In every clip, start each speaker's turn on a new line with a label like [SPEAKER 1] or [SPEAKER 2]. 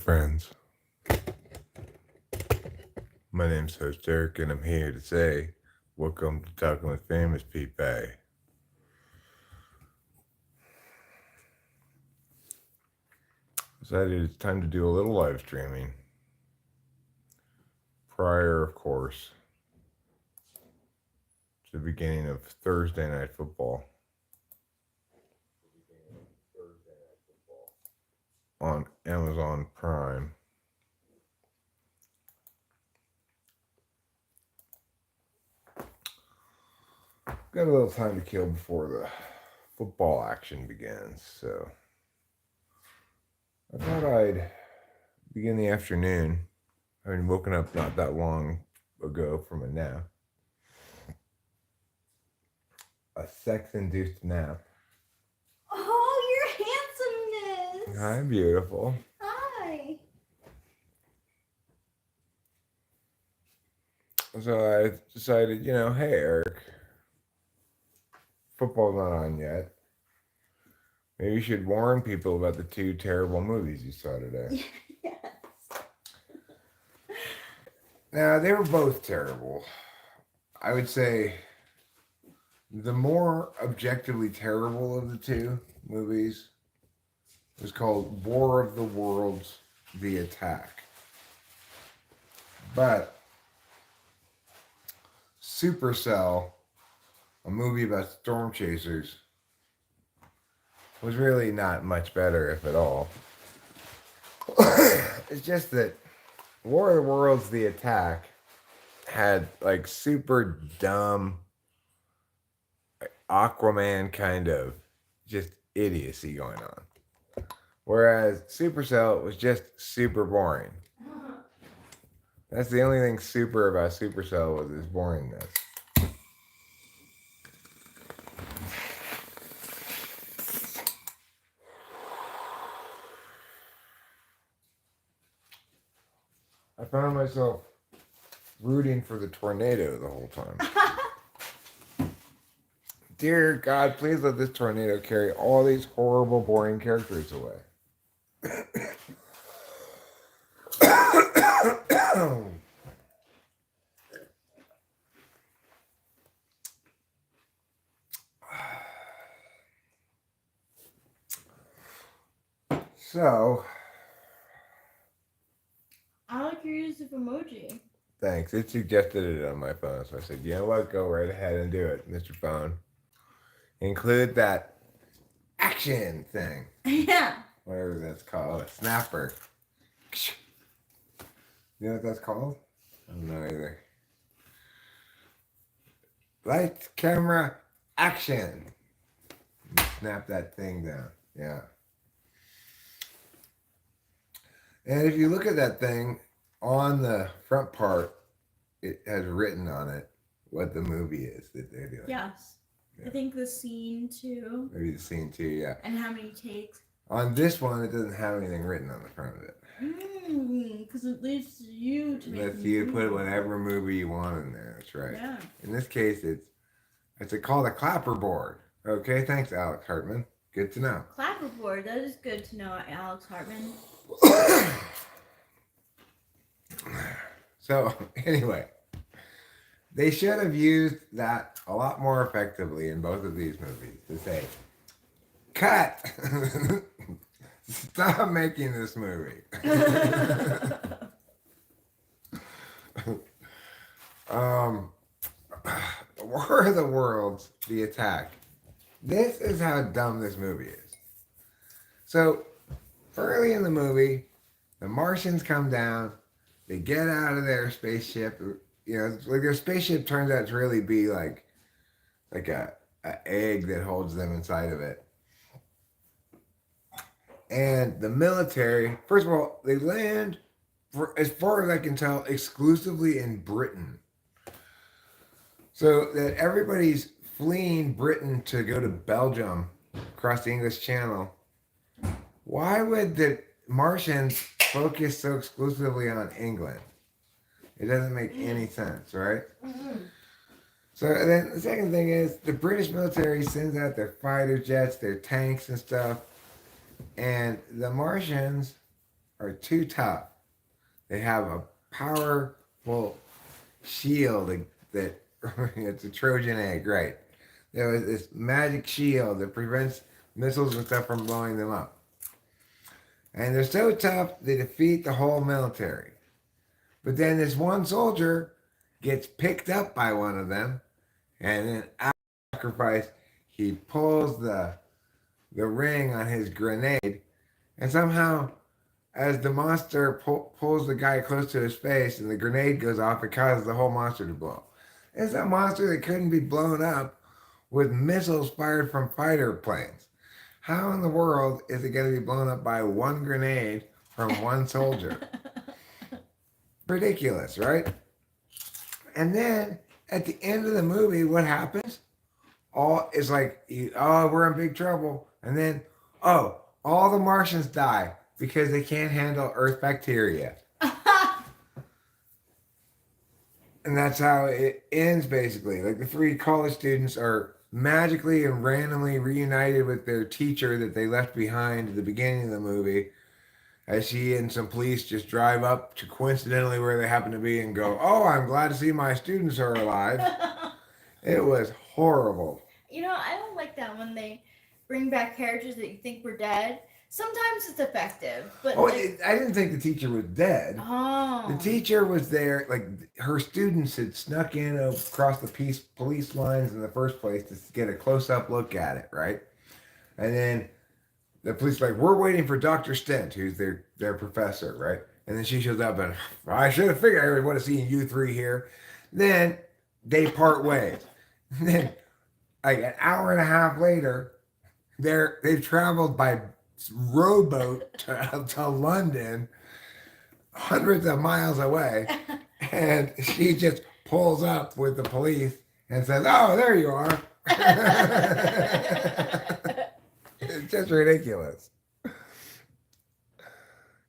[SPEAKER 1] friends. My name's host Derek, and I'm here to say, welcome to Talking with Famous People. Decided it's time to do a little live streaming. Prior, of course, to the beginning of Thursday Night Football on Amazon Prime. Got a little time to kill before the football action begins, so I thought I'd begin the afternoon, having woken up not that long ago from a nap. A sex-induced nap.
[SPEAKER 2] Oh, your handsomeness!
[SPEAKER 1] Hi, beautiful.
[SPEAKER 2] Hi!
[SPEAKER 1] So I decided, hey, Eric, football's not on yet. Maybe you should warn people about the two terrible movies you saw today.
[SPEAKER 2] Yes.
[SPEAKER 1] Now, they were both terrible. I would say the more objectively terrible of the two movies was called War of the Worlds: The Attack. But Supercell, a movie about storm chasers, was really not much better, if at all. It's just that War of the Worlds: The Attack had like super dumb Aquaman kind of just idiocy going on. Whereas Supercell was just super boring. That's the only thing super about Supercell was its boringness. I found myself rooting for the tornado the whole time. Dear God, please let this tornado carry all these horrible, boring characters away. So,
[SPEAKER 2] I like your use of emoji.
[SPEAKER 1] thanks. It suggested it on my phone, so I said, you know what? Go right ahead and do it, Mr. Phone. Include that action thing.
[SPEAKER 2] Yeah.
[SPEAKER 1] Whatever that's called. A snapper. You know what that's called? I don't know either. Lights, camera, action. You snap that thing down. Yeah. And if you look at that thing, on the front part, it has written on it what the movie is that they're doing.
[SPEAKER 2] Yes. Yeah. I think the scene too.
[SPEAKER 1] Maybe the scene too, yeah.
[SPEAKER 2] And how many takes.
[SPEAKER 1] On this one, it doesn't have anything written on the front of it.
[SPEAKER 2] Because it leaves you to make
[SPEAKER 1] lets you put whatever movie you want in there. That's right.
[SPEAKER 2] Yeah.
[SPEAKER 1] In this case, it's called a clapperboard. Okay, thanks, Alex Hartman. Good to know.
[SPEAKER 2] Clapperboard. That is good to know, Alex Hartman.
[SPEAKER 1] So, anyway, they should have used that a lot more effectively in both of these movies to say, cut! Stop making this movie. War of the Worlds: The Attack. This is how dumb this movie is. So, early in the movie, the Martians come down, they get out of their spaceship. Like their spaceship turns out to really be like a egg that holds them inside of it. And the military, first of all, they land, for as far as I can tell, exclusively in Britain. So that everybody's fleeing Britain to go to Belgium across the English Channel. Why would the Martians focus so exclusively on England? It doesn't make any sense, right? Mm-hmm. So then the second thing is the British military sends out their fighter jets, their tanks and stuff. And the Martians are too tough. They have a powerful shield that it's a Trojan egg, right? There was this magic shield that prevents missiles and stuff from blowing them up. And they're so tough they defeat the whole military. But then this one soldier gets picked up by one of them, and then after sacrifice, he pulls the ring on his grenade, and somehow, as the monster pulls the guy close to his face, and the grenade goes off, it causes the whole monster to blow. It's a monster that couldn't be blown up with missiles fired from fighter planes. How in the world is it going to be blown up by one grenade from one soldier? Ridiculous, right? And then at the end of the movie, what happens? All is like, oh, we're in big trouble. And then, oh, all the Martians die because they can't handle Earth bacteria. And that's how it ends, basically. Like the three college students are magically and randomly reunited with their teacher that they left behind at the beginning of the movie, as she and some police just drive up to coincidentally where they happen to be and go, oh, I'm glad to see my students are alive. It was horrible.
[SPEAKER 2] I don't like that when they bring back characters that you think were dead. Sometimes it's effective, but
[SPEAKER 1] I didn't think the teacher was dead.
[SPEAKER 2] Oh.
[SPEAKER 1] The teacher was there, like her students had snuck in across the police lines in the first place to get a close-up look at it, right? And then the police like, we're waiting for Dr. Stent, who's their professor, right? And then she shows up and, I should have figured I would have seen you three here. Then they part ways. And then like an hour and a half later, they've traveled by rowboat to London, hundreds of miles away, and she just pulls up with the police and says, oh, there you are. It's just ridiculous.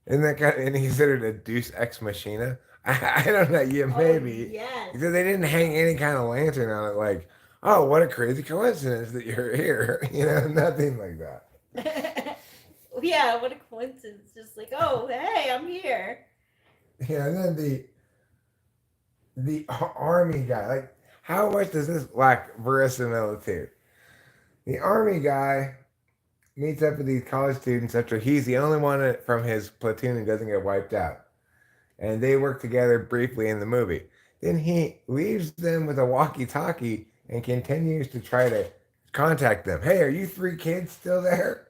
[SPEAKER 1] Isn't that kind of considered a deus ex machina? I don't know, maybe.
[SPEAKER 2] Yes.
[SPEAKER 1] Because they didn't hang any kind of lantern on it like, oh, what a crazy coincidence that you're here. Nothing like that.
[SPEAKER 2] Yeah, what a coincidence. Just like, oh, hey, I'm here.
[SPEAKER 1] Yeah, and then the army guy, like, how much does this lack verisimilitude? The army guy meets up with these college students after he's the only one from his platoon who doesn't get wiped out. And they work together briefly in the movie. Then he leaves them with a walkie-talkie and continues to try to contact them. Hey, are you three kids still there?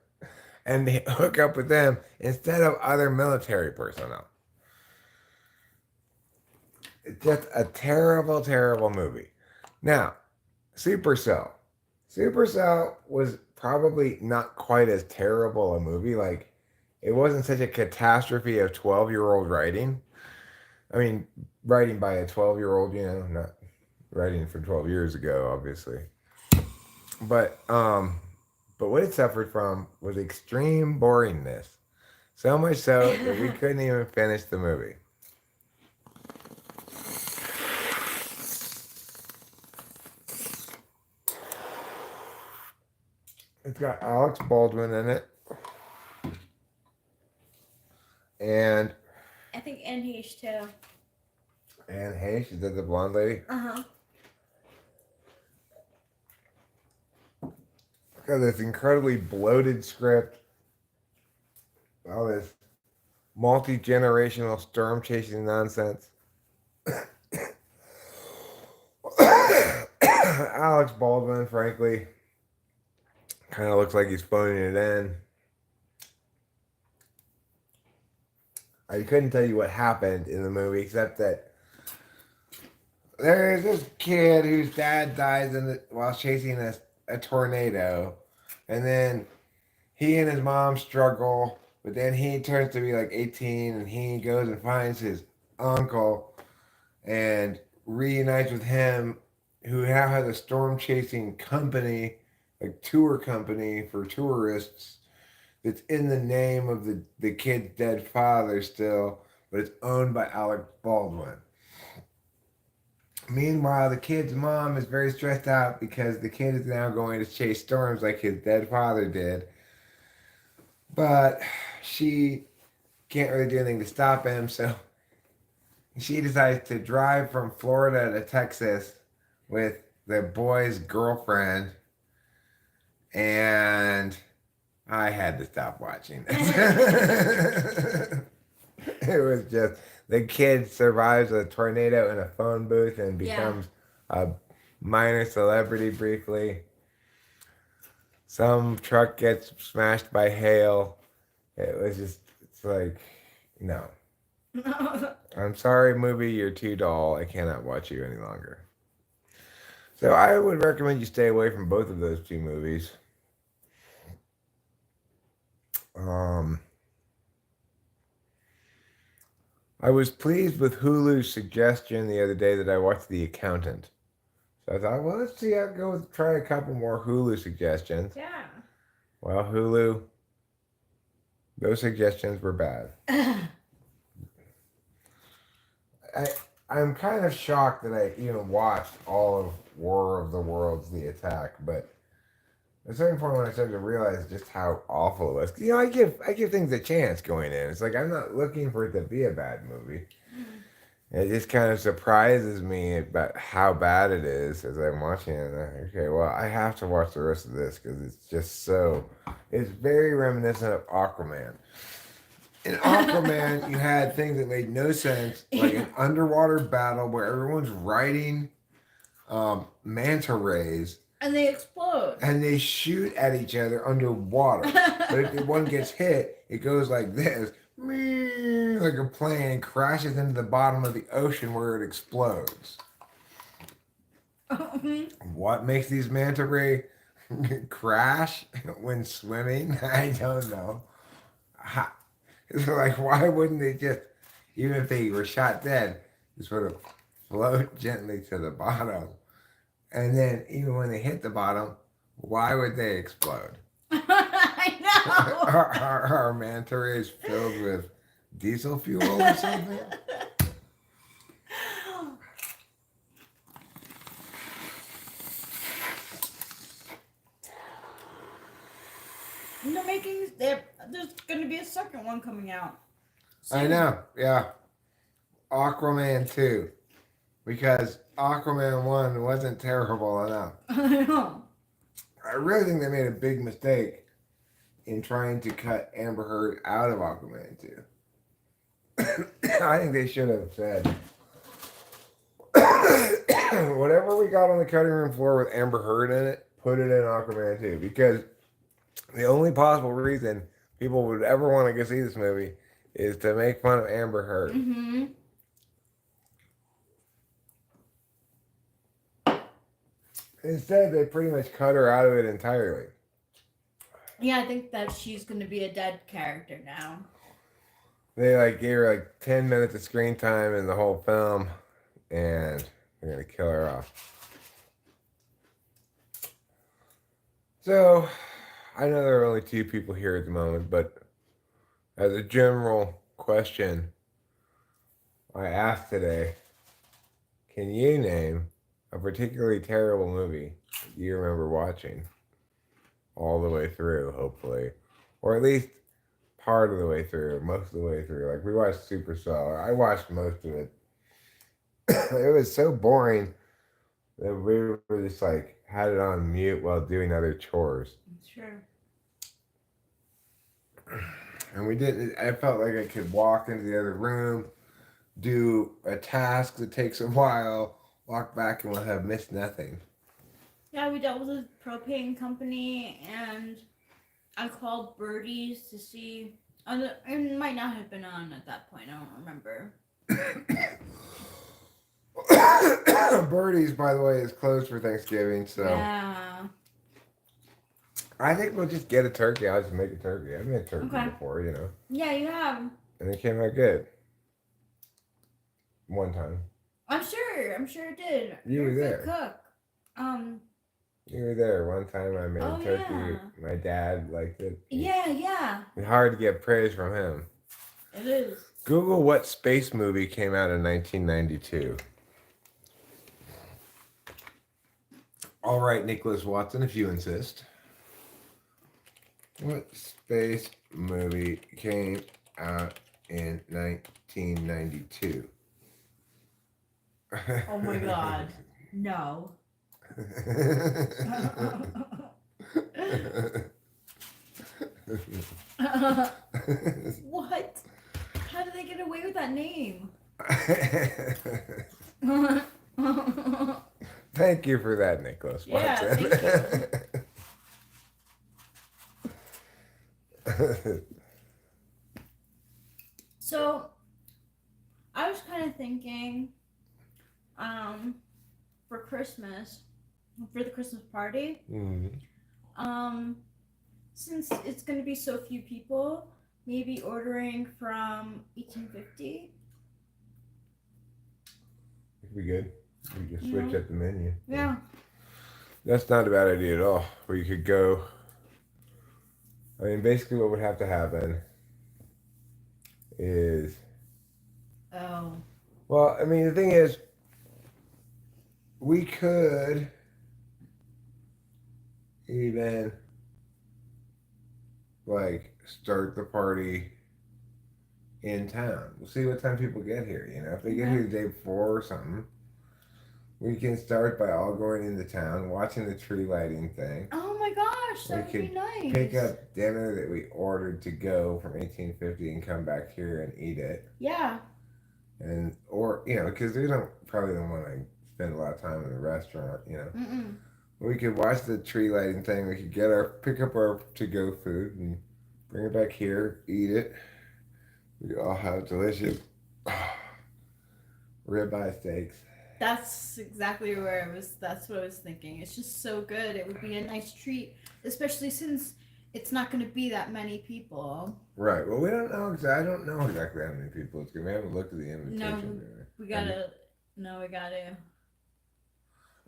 [SPEAKER 1] And they hook up with them instead of other military personnel. It's just a terrible, terrible movie. Now, Supercell. Supercell was probably not quite as terrible a movie. Like, it wasn't such a catastrophe of 12-year-old writing. I mean, writing by a 12-year-old, not writing for 12 years ago, obviously. But what it suffered from was extreme boringness. So much so that we couldn't even finish the movie. It's got Alex Baldwin in it. And
[SPEAKER 2] I think Anne Heche too.
[SPEAKER 1] Anne Heche, is that the blonde lady?
[SPEAKER 2] Uh-huh.
[SPEAKER 1] Got this incredibly bloated script. All this multi-generational storm chasing nonsense. Alex Baldwin, frankly, kind of looks like he's phoning it in. I couldn't tell you what happened in the movie, except that there's this kid whose dad dies while chasing a tornado, and then he and his mom struggle, but then he turns to be like 18, and he goes and finds his uncle and reunites with him, who now has a storm chasing company, like tour company for tourists, that's in the name of the kid's dead father still, but it's owned by Alec Baldwin. Meanwhile, the kid's mom is very stressed out because the kid is now going to chase storms like his dead father did. But she can't really do anything to stop him. So she decides to drive from Florida to Texas with the boy's girlfriend, and I had to stop watching this. It was just the kid survives a tornado in a phone booth and becomes a minor celebrity briefly. Some truck gets smashed by hail. It was just, it's like, no. I'm sorry, movie, you're too dull. I cannot watch you any longer. So I would recommend you stay away from both of those two movies. I was pleased with Hulu's suggestion the other day that I watched The Accountant. So I thought, well, let's see, I'll go with, try a couple more Hulu suggestions.
[SPEAKER 2] Yeah.
[SPEAKER 1] Well, Hulu, those suggestions were bad. I'm kind of shocked that I even watched all of War of the Worlds, The Attack, but at a certain point when I started to realize just how awful it was, you know, I give things a chance going in. It's like I'm not looking for it to be a bad movie. It just kind of surprises me about how bad it is as I'm watching it. Okay, well, I have to watch the rest of this because it's just so. It's very reminiscent of Aquaman. In Aquaman, you had things that made no sense, like an underwater battle where everyone's riding manta rays.
[SPEAKER 2] And they explode.
[SPEAKER 1] And they shoot at each other underwater. But if one gets hit, it goes like this, like a plane, and crashes into the bottom of the ocean where it explodes. What makes these manta ray crash when swimming? I don't know. It's like, why wouldn't they just, even if they were shot dead, just sort of float gently to the bottom? And then even when they hit the bottom, why would they explode?
[SPEAKER 2] I know.
[SPEAKER 1] Are manta rays filled with diesel fuel or something?
[SPEAKER 2] There's going to be a second one coming out.
[SPEAKER 1] I know, yeah. Aquaman 2. Because Aquaman 1 wasn't terrible enough.
[SPEAKER 2] I know.
[SPEAKER 1] I really think they made a big mistake in trying to cut Amber Heard out of Aquaman 2. I think they should have said, whatever we got on the cutting room floor with Amber Heard in it, put it in Aquaman 2. Because the only possible reason people would ever want to go see this movie is to make fun of Amber Heard.
[SPEAKER 2] Mm-hmm.
[SPEAKER 1] Instead, they pretty much cut her out of it entirely.
[SPEAKER 2] Yeah, I think that she's going to be a dead character now.
[SPEAKER 1] They gave her 10 minutes of screen time in the whole film, and they're gonna kill her off. So, I know there are only 2 people here at the moment, but as a general question, I asked today, can you name a particularly terrible movie you remember watching all the way through, hopefully, or at least part of the way through, most of the way through? Like, we watched Superstar. I watched most of it. It was so boring that we were just had it on mute while doing other chores.
[SPEAKER 2] Sure.
[SPEAKER 1] And we did. I felt like I could walk into the other room, do a task that takes a while, walk back, and we'll have missed nothing.
[SPEAKER 2] Yeah, we dealt with a propane company, and I called Birdies to see. It might not have been on at that point. I don't remember.
[SPEAKER 1] Birdie's, by the way, is closed for Thanksgiving, so
[SPEAKER 2] Yeah.
[SPEAKER 1] I think we'll just get a turkey. I'll just make a turkey. I've made turkey before, you know.
[SPEAKER 2] Yeah, you have.
[SPEAKER 1] And it came out good. One time.
[SPEAKER 2] I'm sure it did.
[SPEAKER 1] You were there.
[SPEAKER 2] Good cook.
[SPEAKER 1] You were there. One time I made turkey.
[SPEAKER 2] Yeah.
[SPEAKER 1] My dad liked it.
[SPEAKER 2] Yeah.
[SPEAKER 1] It's hard to get praise from him.
[SPEAKER 2] It is.
[SPEAKER 1] Google what space movie came out in 1992. All right, Nicholas Watson, if you insist. What space movie came out in 1992.
[SPEAKER 2] Oh my god. No. What? How did they get away with that name?
[SPEAKER 1] Thank you for that, Nicholas
[SPEAKER 2] Yeah,
[SPEAKER 1] Watson.
[SPEAKER 2] thank you. So, I was kind of thinking, for Christmas, for the Christmas party, since it's going to be so few people, maybe ordering from 1850.
[SPEAKER 1] It'd be good. We just switch up the menu.
[SPEAKER 2] Yeah.
[SPEAKER 1] That's not a bad idea at all. Where you could go. I mean, basically, what would have to happen is.
[SPEAKER 2] Oh.
[SPEAKER 1] Well, I mean, the thing is, we could even like start the party in town. We'll see what time people get here. You know, if they get here the day before or something, we can start by all going into town, watching the tree lighting thing.
[SPEAKER 2] Oh my gosh, that would be nice.
[SPEAKER 1] Pick up dinner that we ordered to go from 1850 and come back here and eat it.
[SPEAKER 2] Yeah.
[SPEAKER 1] And or you know, because we probably don't want to spend a lot of time in the restaurant. You know.
[SPEAKER 2] Mm-mm.
[SPEAKER 1] We could watch the tree lighting thing. We could pick up our to-go food and bring it back here, eat it. We all have delicious ribeye steaks.
[SPEAKER 2] That's exactly where that's what I was thinking. It's just so good. It would be a nice treat, especially since it's not going to be that many people.
[SPEAKER 1] Right. Well, we don't know. I don't know exactly how many people it's going to be. We haven't looked at the invitation.
[SPEAKER 2] No, we gotta.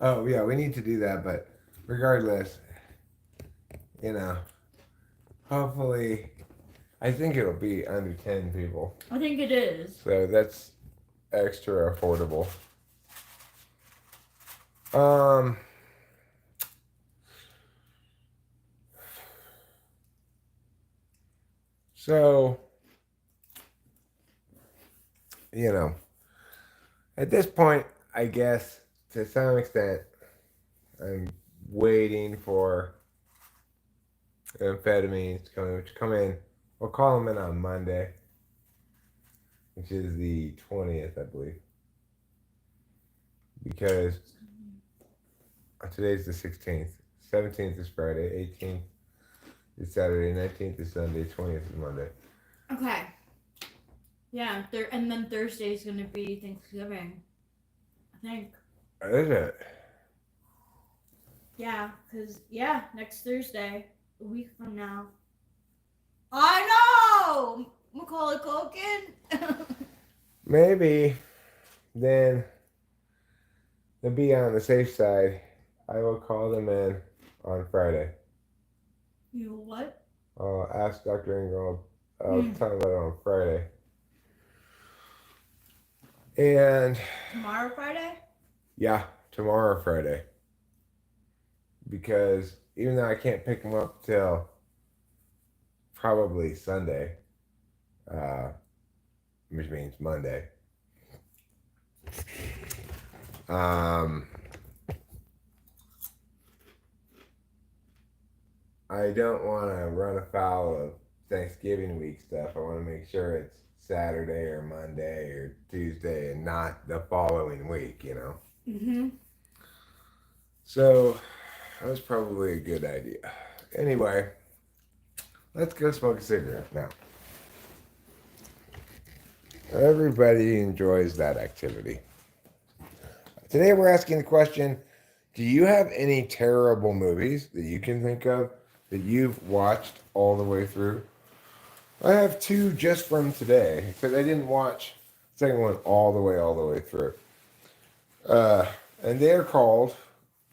[SPEAKER 1] Oh, yeah, we need to do that, but regardless, you know, hopefully, I think it'll be under 10 people.
[SPEAKER 2] I think it is.
[SPEAKER 1] So that's extra affordable. So, you know, at this point, I guess, to some extent, I'm waiting for amphetamines to come in. We'll call them in on Monday, which is the 20th, I believe. Because today's the 16th. 17th is Friday. 18th is Saturday. 19th is Sunday. 20th is Monday.
[SPEAKER 2] Okay. Yeah, and then Thursday is going to be Thanksgiving, I think.
[SPEAKER 1] Is it?
[SPEAKER 2] Yeah, because, next Thursday, a week from now. I know! Macaulay Culkin!
[SPEAKER 1] Maybe then, to be on the safe side, I will call them in on Friday.
[SPEAKER 2] You what?
[SPEAKER 1] I'll ask Dr. Ingram. I'll tell them about it on Friday. And
[SPEAKER 2] tomorrow Friday?
[SPEAKER 1] Yeah, tomorrow Friday. Because even though I can't pick them up till probably Sunday, which means Monday, I don't want to run afoul of Thanksgiving week stuff. I want to make sure it's Saturday or Monday or Tuesday and not the following week, you know?
[SPEAKER 2] Mm-hmm.
[SPEAKER 1] So, that was probably a good idea. Anyway, let's go smoke a cigarette now. Everybody enjoys that activity. Today we're asking the question, do you have any terrible movies that you can think of that you've watched all the way through? I have two just from today, because I didn't watch the second one all the way through. And they're called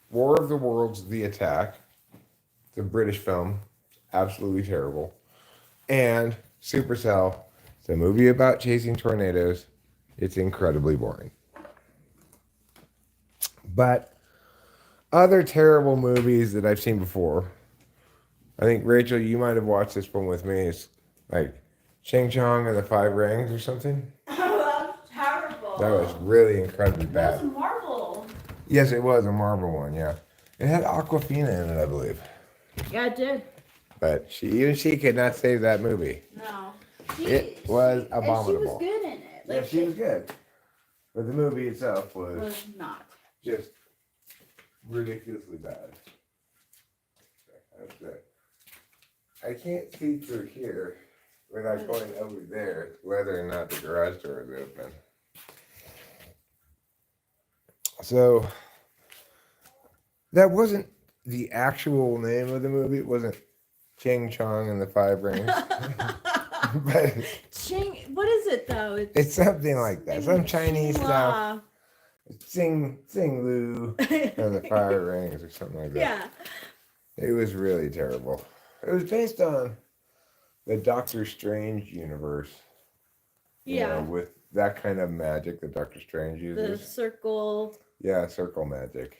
[SPEAKER 1] War of the Worlds, The Attack. It's a British film. Absolutely terrible. And Supercell. It's a movie about chasing tornadoes. It's incredibly boring. But other terrible movies that I've seen before, I think, Rachel, you might have watched this one with me. It's like Ching Chong and the Five Rings or something.
[SPEAKER 2] Oh, that was terrible.
[SPEAKER 1] That was really incredibly
[SPEAKER 2] That was
[SPEAKER 1] bad.
[SPEAKER 2] a Marvel.
[SPEAKER 1] Yes, it was a Marvel one. Yeah, it had Aquafina in it, I believe.
[SPEAKER 2] Yeah, it did.
[SPEAKER 1] But she could not save that movie.
[SPEAKER 2] No.
[SPEAKER 1] It was
[SPEAKER 2] And she was
[SPEAKER 1] abominable.
[SPEAKER 2] good in it.
[SPEAKER 1] Yeah, she was good. But the movie itself
[SPEAKER 2] Was not.
[SPEAKER 1] just ridiculously bad. I can't see through here without going over there whether or not the garage door is open. So that wasn't the actual name of the movie. It wasn't Ching Chong and the Five Rings. But
[SPEAKER 2] Ching, what is it though?
[SPEAKER 1] it's something like that. Some Chinese stuff. Sing Lu and the Five Rings or something like that.
[SPEAKER 2] Yeah.
[SPEAKER 1] It was really terrible. It was based on the Doctor Strange universe.
[SPEAKER 2] Yeah.
[SPEAKER 1] With that kind of magic that Doctor Strange uses.
[SPEAKER 2] The circle.
[SPEAKER 1] Yeah, circle magic.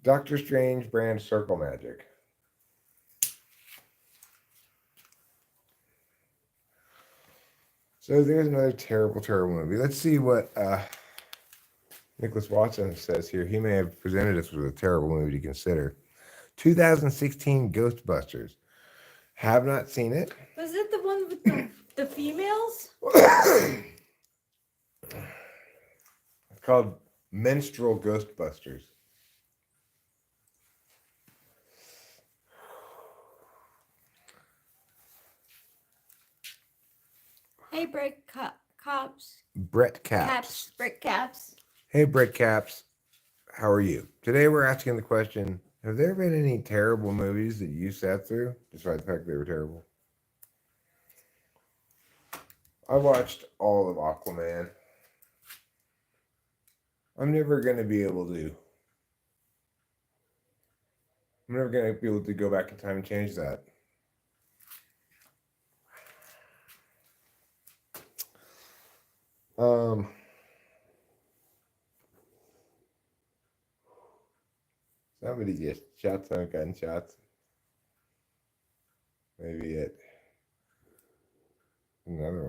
[SPEAKER 1] Doctor Strange brand circle magic. So there's another terrible, terrible movie. Let's see what Nicholas Watson says here. He may have presented us with a terrible movie to consider. 2016 Ghostbusters. Have not seen it.
[SPEAKER 2] Was it the one with the females?
[SPEAKER 1] It's called Menstrual Ghostbusters.
[SPEAKER 2] Hey, Brett Caps.
[SPEAKER 1] Brett Caps.
[SPEAKER 2] Brett Caps.
[SPEAKER 1] Hey, Brett Caps. How are you? Today we're asking the question, have there been any terrible movies that you sat through, despite the fact they were terrible? I watched all of Aquaman. I'm never going to be able to go back in time and change that. Somebody just shot some gunshots. Maybe it. Another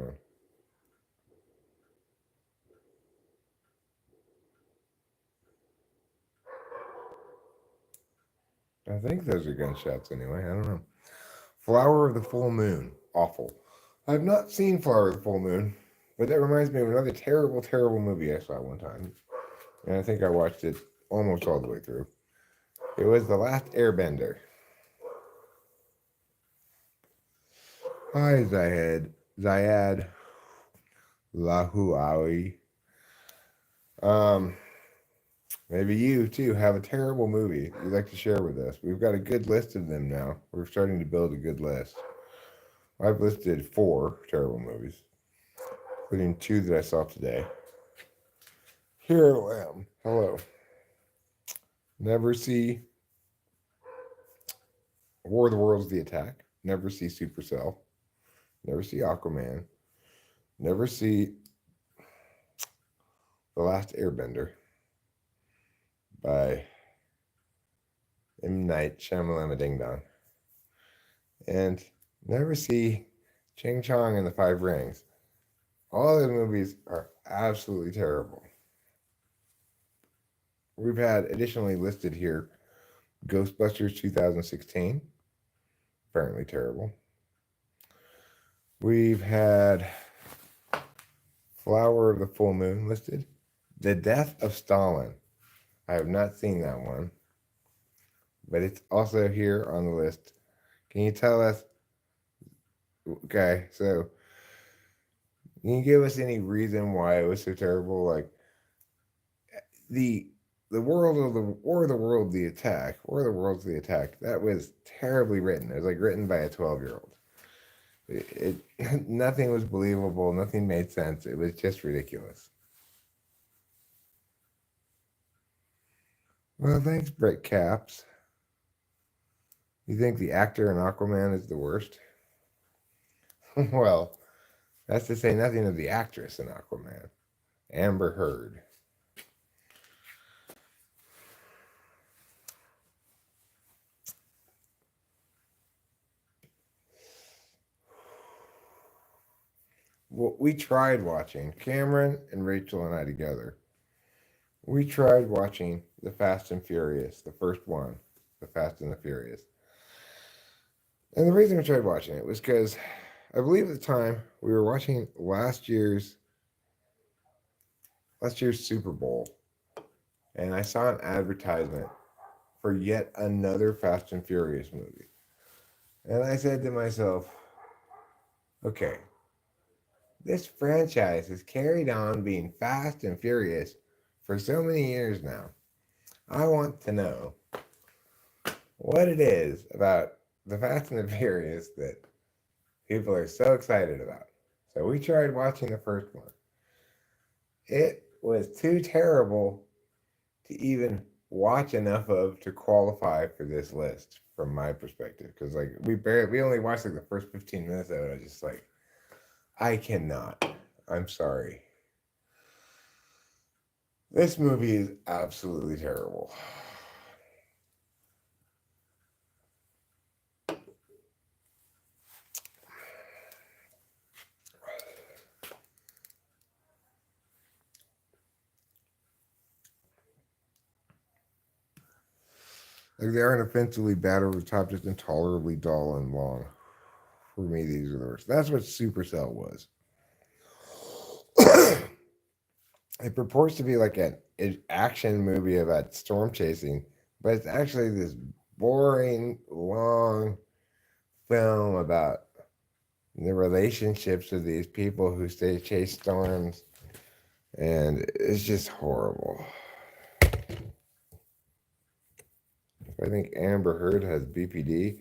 [SPEAKER 1] one. I think those are gunshots anyway. I don't know. Flower of the Full Moon. Awful. I've not seen Flower of the Full Moon, but that reminds me of another terrible, terrible movie I saw one time. And I think I watched it almost all the way through. It was The Last Airbender. Hi, Zayad Lahuawi. Maybe you too have a terrible movie you'd like to share with us. We've got a good list of them now. We're starting to build a good list. I've listed 4 terrible movies, including 2 that I saw today. Here I am. Hello. Never see War of the Worlds: The Attack. Never see Supercell. Never see Aquaman. Never see The Last Airbender by M. Night Shyamalan Ding Dong. And never see Ching Chong and the Five Rings. All those movies are absolutely terrible. We've had additionally listed here Ghostbusters 2016. Apparently terrible. We've had Flower of the Full Moon listed. The Death of Stalin. I have not seen that one, but it's also here on the list. Can you tell us? Okay, so can you give us any reason why it was so terrible? Like the world of the War of the World, the Attack, War of the Worlds, the Attack. That was terribly written. It was like written by a 12-year-old. It nothing was believable. Nothing made sense. It was just ridiculous. Well, thanks, Brett Caps. You think the actor in Aquaman is the worst? Well, that's to say nothing of the actress in Aquaman, Amber Heard. we tried watching, Cameron and Rachel and I together. We tried watching the Fast and Furious, the first one, the Fast and the Furious. And the reason we tried watching it was because I believe at the time we were watching last year's Super Bowl, and I saw an advertisement for yet another Fast and Furious movie. And I said to myself, okay, this franchise has carried on being Fast and Furious for so many years now. I want to know what it is about the Fast and the Furious that people are so excited about. So we tried watching the first one. It was too terrible to even watch enough of to qualify for this list from my perspective. Because like we only watched like the first 15 minutes of it. I was just like, I cannot. I'm sorry. This movie is absolutely terrible. Like they aren't offensively bad over the top, just intolerably dull and long. For me, these are the worst. That's what Supercell was. It purports to be like an action movie about storm chasing, but it's actually this boring, long film about the relationships of these people who stay chase storms, and it's just horrible. I think Amber Heard has BPD.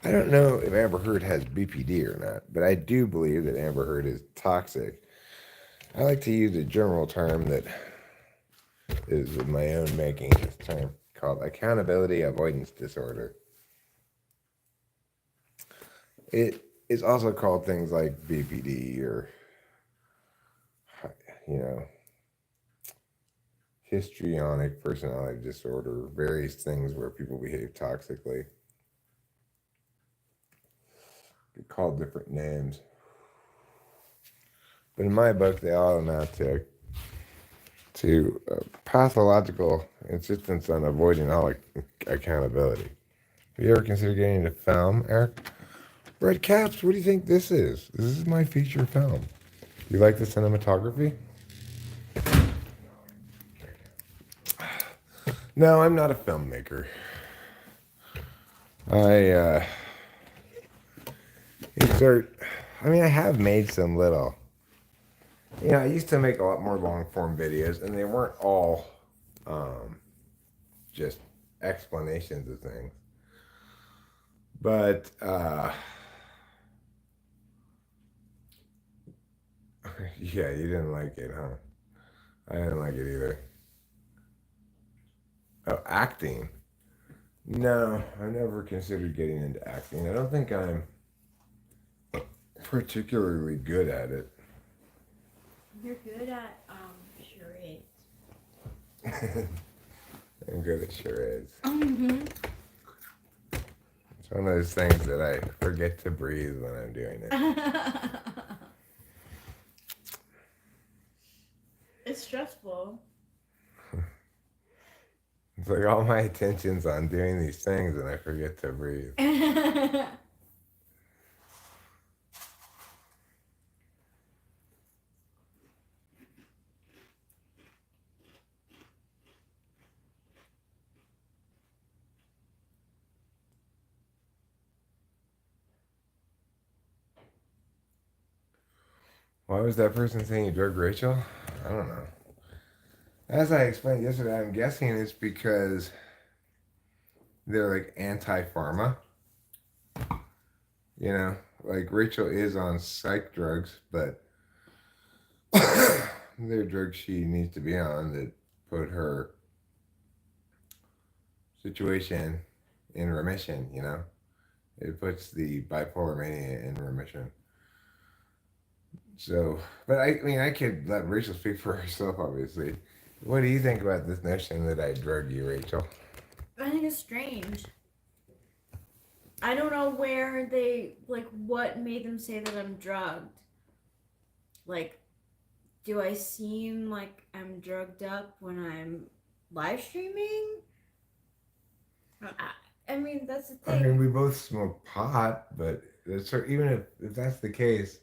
[SPEAKER 1] I don't know if Amber Heard has BPD or not, but I do believe that Amber Heard is toxic. I like to use a general term that is of my own making. This term called accountability avoidance disorder. It is also called things like BPD or, you know, histrionic personality disorder, various things where people behave toxically. They're called different names. But in my book, they all amount to pathological insistence on avoiding all accountability. Have you ever considered getting into film, Eric? Red Caps, what do you think this is? This is my feature film. You like the cinematography? No, I'm not a filmmaker. I have made some little. I used to make a lot more long form videos, and they weren't all just explanations of things. But, yeah, you didn't like it, huh? I didn't like it either. Oh, acting. No, I never considered getting into acting. I don't think I'm particularly good at it.
[SPEAKER 2] You're good at charades.
[SPEAKER 1] I'm good at charades.
[SPEAKER 2] Mm-hmm.
[SPEAKER 1] It's one of those things that I forget to breathe when I'm doing it.
[SPEAKER 2] It's stressful.
[SPEAKER 1] It's like all my attention's on doing these things and I forget to breathe. Why was that person saying you drugged Rachel? I don't know. As I explained yesterday, I'm guessing it's because they're like anti-pharma. Like Rachel is on psych drugs, but there are drugs she needs to be on that put her situation in remission. It puts the bipolar mania in remission. So, but I could let Rachel speak for herself, obviously. What do you think about this notion that I drugged you, Rachel?
[SPEAKER 2] I think it's strange. I don't know what made them say that I'm drugged. like, do I seem like I'm drugged up when I'm live streaming? I mean, that's the
[SPEAKER 1] I mean,
[SPEAKER 2] thing.
[SPEAKER 1] we both smoke pot, but even if that's the case,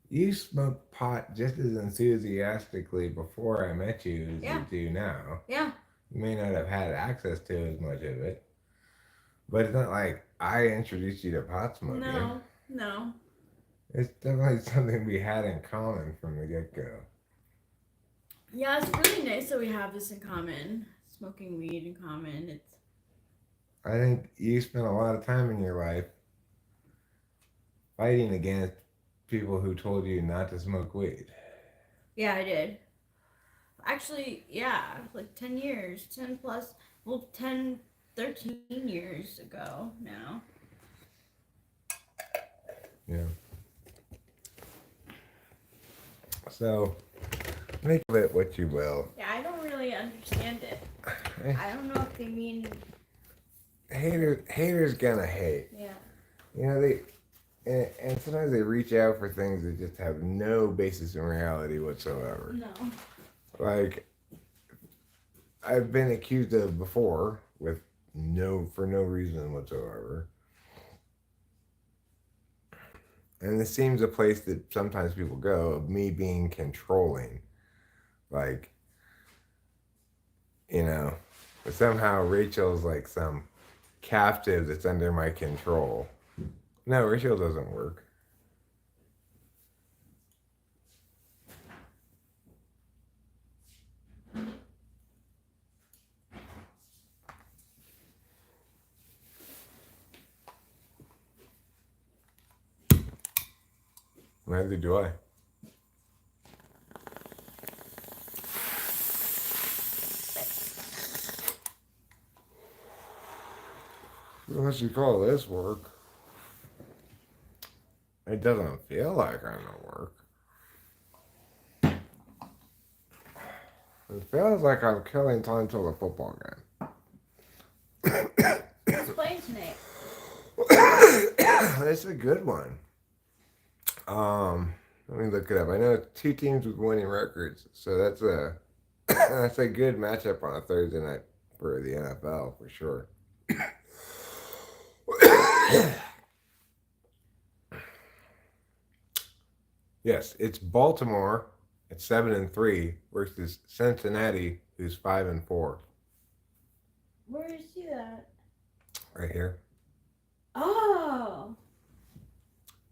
[SPEAKER 1] you smoked pot just as enthusiastically before I met you as
[SPEAKER 2] Yeah.
[SPEAKER 1] you do now.
[SPEAKER 2] Yeah.
[SPEAKER 1] You may not have had access to as much of it, but it's not like I introduced you to pot smoking.
[SPEAKER 2] No. No.
[SPEAKER 1] It's definitely something we had in common from the get go.
[SPEAKER 2] Yeah, it's really nice that we have this in common. Smoking weed in common. It's
[SPEAKER 1] I think you spent a lot of time in your life fighting against people who told you not to smoke weed.
[SPEAKER 2] yeah, I did. Actually, yeah, like 10 years, 10 plus, well, 10, 13 years ago now.
[SPEAKER 1] Yeah. So, make of it what you will.
[SPEAKER 2] Yeah, I don't really understand it. I don't know if they mean.
[SPEAKER 1] Haters gonna hate.
[SPEAKER 2] Yeah.
[SPEAKER 1] You know, and sometimes they reach out for things that just have no basis in reality whatsoever.
[SPEAKER 2] No.
[SPEAKER 1] Like, I've been accused of before for no reason whatsoever. And this seems a place that sometimes people go of me being controlling. Like, but somehow Rachel's like some captive that's under my control. No, Rachel doesn't work. Neither do I. Unless you call this work. It doesn't feel like I'm at work. It feels like I'm killing time till the football game.
[SPEAKER 2] Who's playing tonight?
[SPEAKER 1] It's a good one. Let me look it up. I know two teams with winning records, so that's that's a good matchup on a Thursday night for the NFL for sure. Yes, it's Baltimore at 7-3 versus Cincinnati, who's 5-4.
[SPEAKER 2] Where is you at?
[SPEAKER 1] Right here.
[SPEAKER 2] Oh.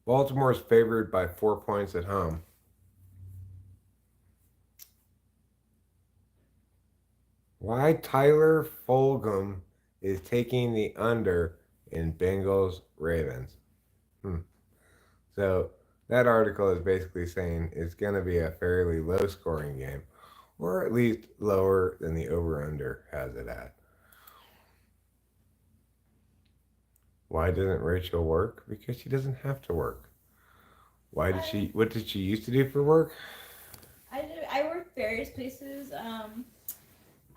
[SPEAKER 1] Baltimore's favored by 4 points at home. Why Tyler Fulgham is taking the under in Bengals Ravens. So that article is basically saying it's going to be a fairly low scoring game, or at least lower than the over under has it at. Why doesn't Rachel work? Because she doesn't have to work. What did she used to do for work?
[SPEAKER 2] I work various places.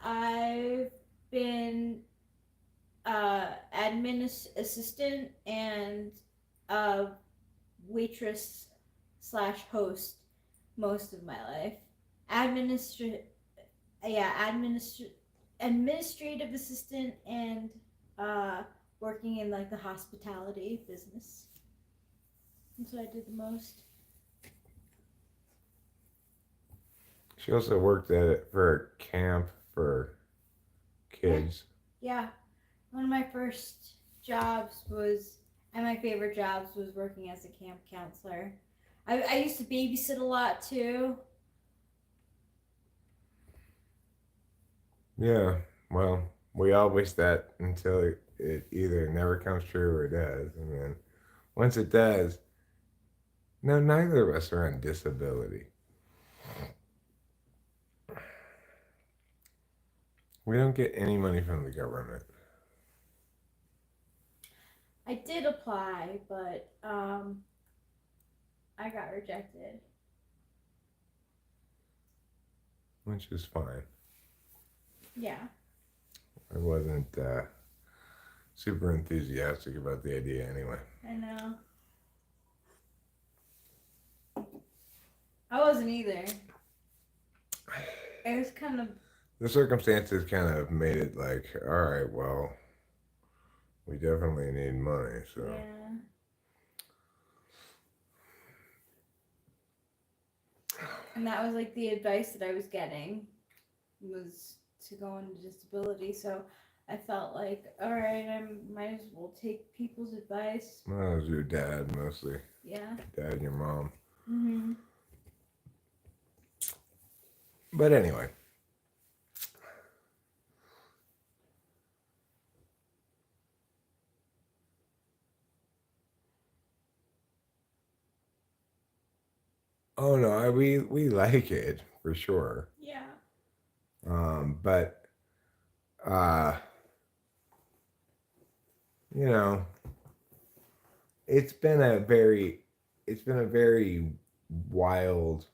[SPEAKER 2] I've been admin assistant and waitress / host most of my life. Administrative assistant and working in like the hospitality business. That's what I did the most.
[SPEAKER 1] She also worked at it for a camp for kids.
[SPEAKER 2] Yeah. One of my first jobs was, and my favorite jobs was working as a camp counselor. I used to babysit a lot too.
[SPEAKER 1] Yeah, well, we all wish that until it either never comes true or does. And then once it does, no, neither of us are on disability. We don't get any money from the government.
[SPEAKER 2] I did apply, but I got rejected.
[SPEAKER 1] Which is fine.
[SPEAKER 2] Yeah.
[SPEAKER 1] I wasn't super enthusiastic about the idea anyway.
[SPEAKER 2] I know. I wasn't either. It was kind of
[SPEAKER 1] The circumstances kind of made it like, all right, well, we definitely need money, so.
[SPEAKER 2] yeah. And that was like the advice that I was getting was to go into disability. So I felt like, all right, I might as well take people's advice.
[SPEAKER 1] Well, that was your dad mostly.
[SPEAKER 2] Yeah.
[SPEAKER 1] Dad and your mom.
[SPEAKER 2] Mm-hmm.
[SPEAKER 1] But anyway. Oh no, we like it for sure.
[SPEAKER 2] Yeah.
[SPEAKER 1] But uh, you know, it's been a very wild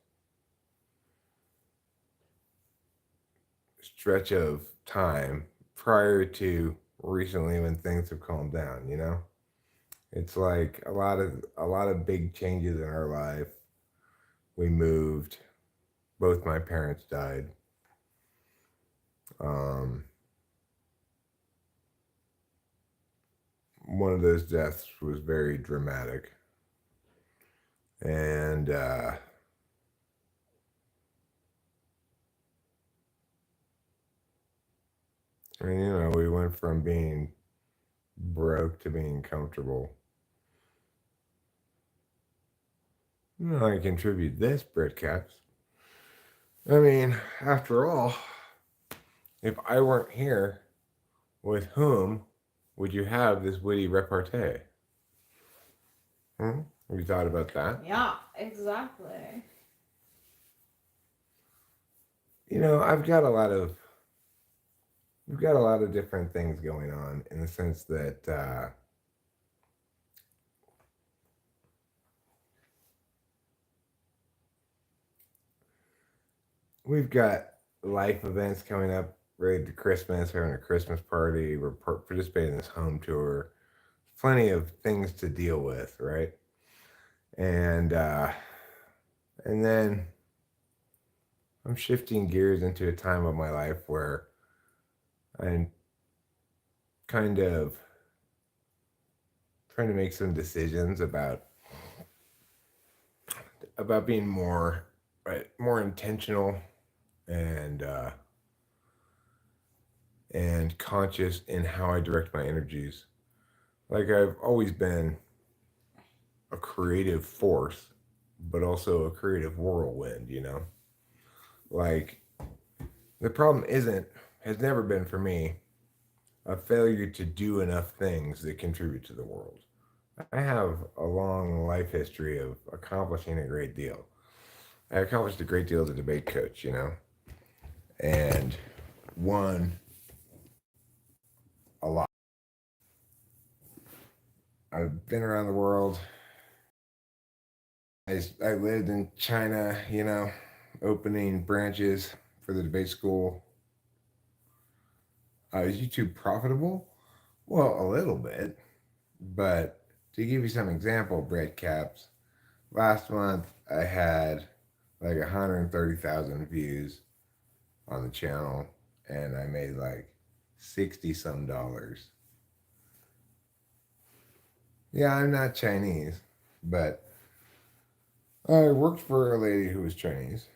[SPEAKER 1] stretch of time prior to recently when things have calmed down, you know? It's like a lot of big changes in our life. We moved. Both my parents died. Um, one of those deaths was very dramatic. And you know, we went from being broke to being comfortable. You know, I contribute this, Brit Caps. I mean, after all, if I weren't here, with whom would you have this witty repartee? Hmm? Have you thought about that?
[SPEAKER 2] Yeah, exactly.
[SPEAKER 1] You know, we've got a lot of different things going on in the sense that we've got life events coming up right to Christmas, having a Christmas party, we're participating in this home tour. Plenty of things to deal with, right? And uh, and then I'm shifting gears into a time of my life where I'm kind of trying to make some decisions about being more right, more intentional and and conscious in how I direct my energies. Like I've always been a creative force, but also a creative whirlwind, you know? Like the problem has never been for me a failure to do enough things that contribute to the world. I have a long life history of accomplishing a great deal. I accomplished a great deal as a debate coach, you know, and won a lot. I've been around the world. I lived in China, you know, opening branches for the debate school. Is YouTube profitable? Well, a little bit, but to give you some example, bread caps, last month I had like 130,000 views on the channel and I made like 60 some dollars. Yeah, I'm not Chinese, but I worked for a lady who was Chinese.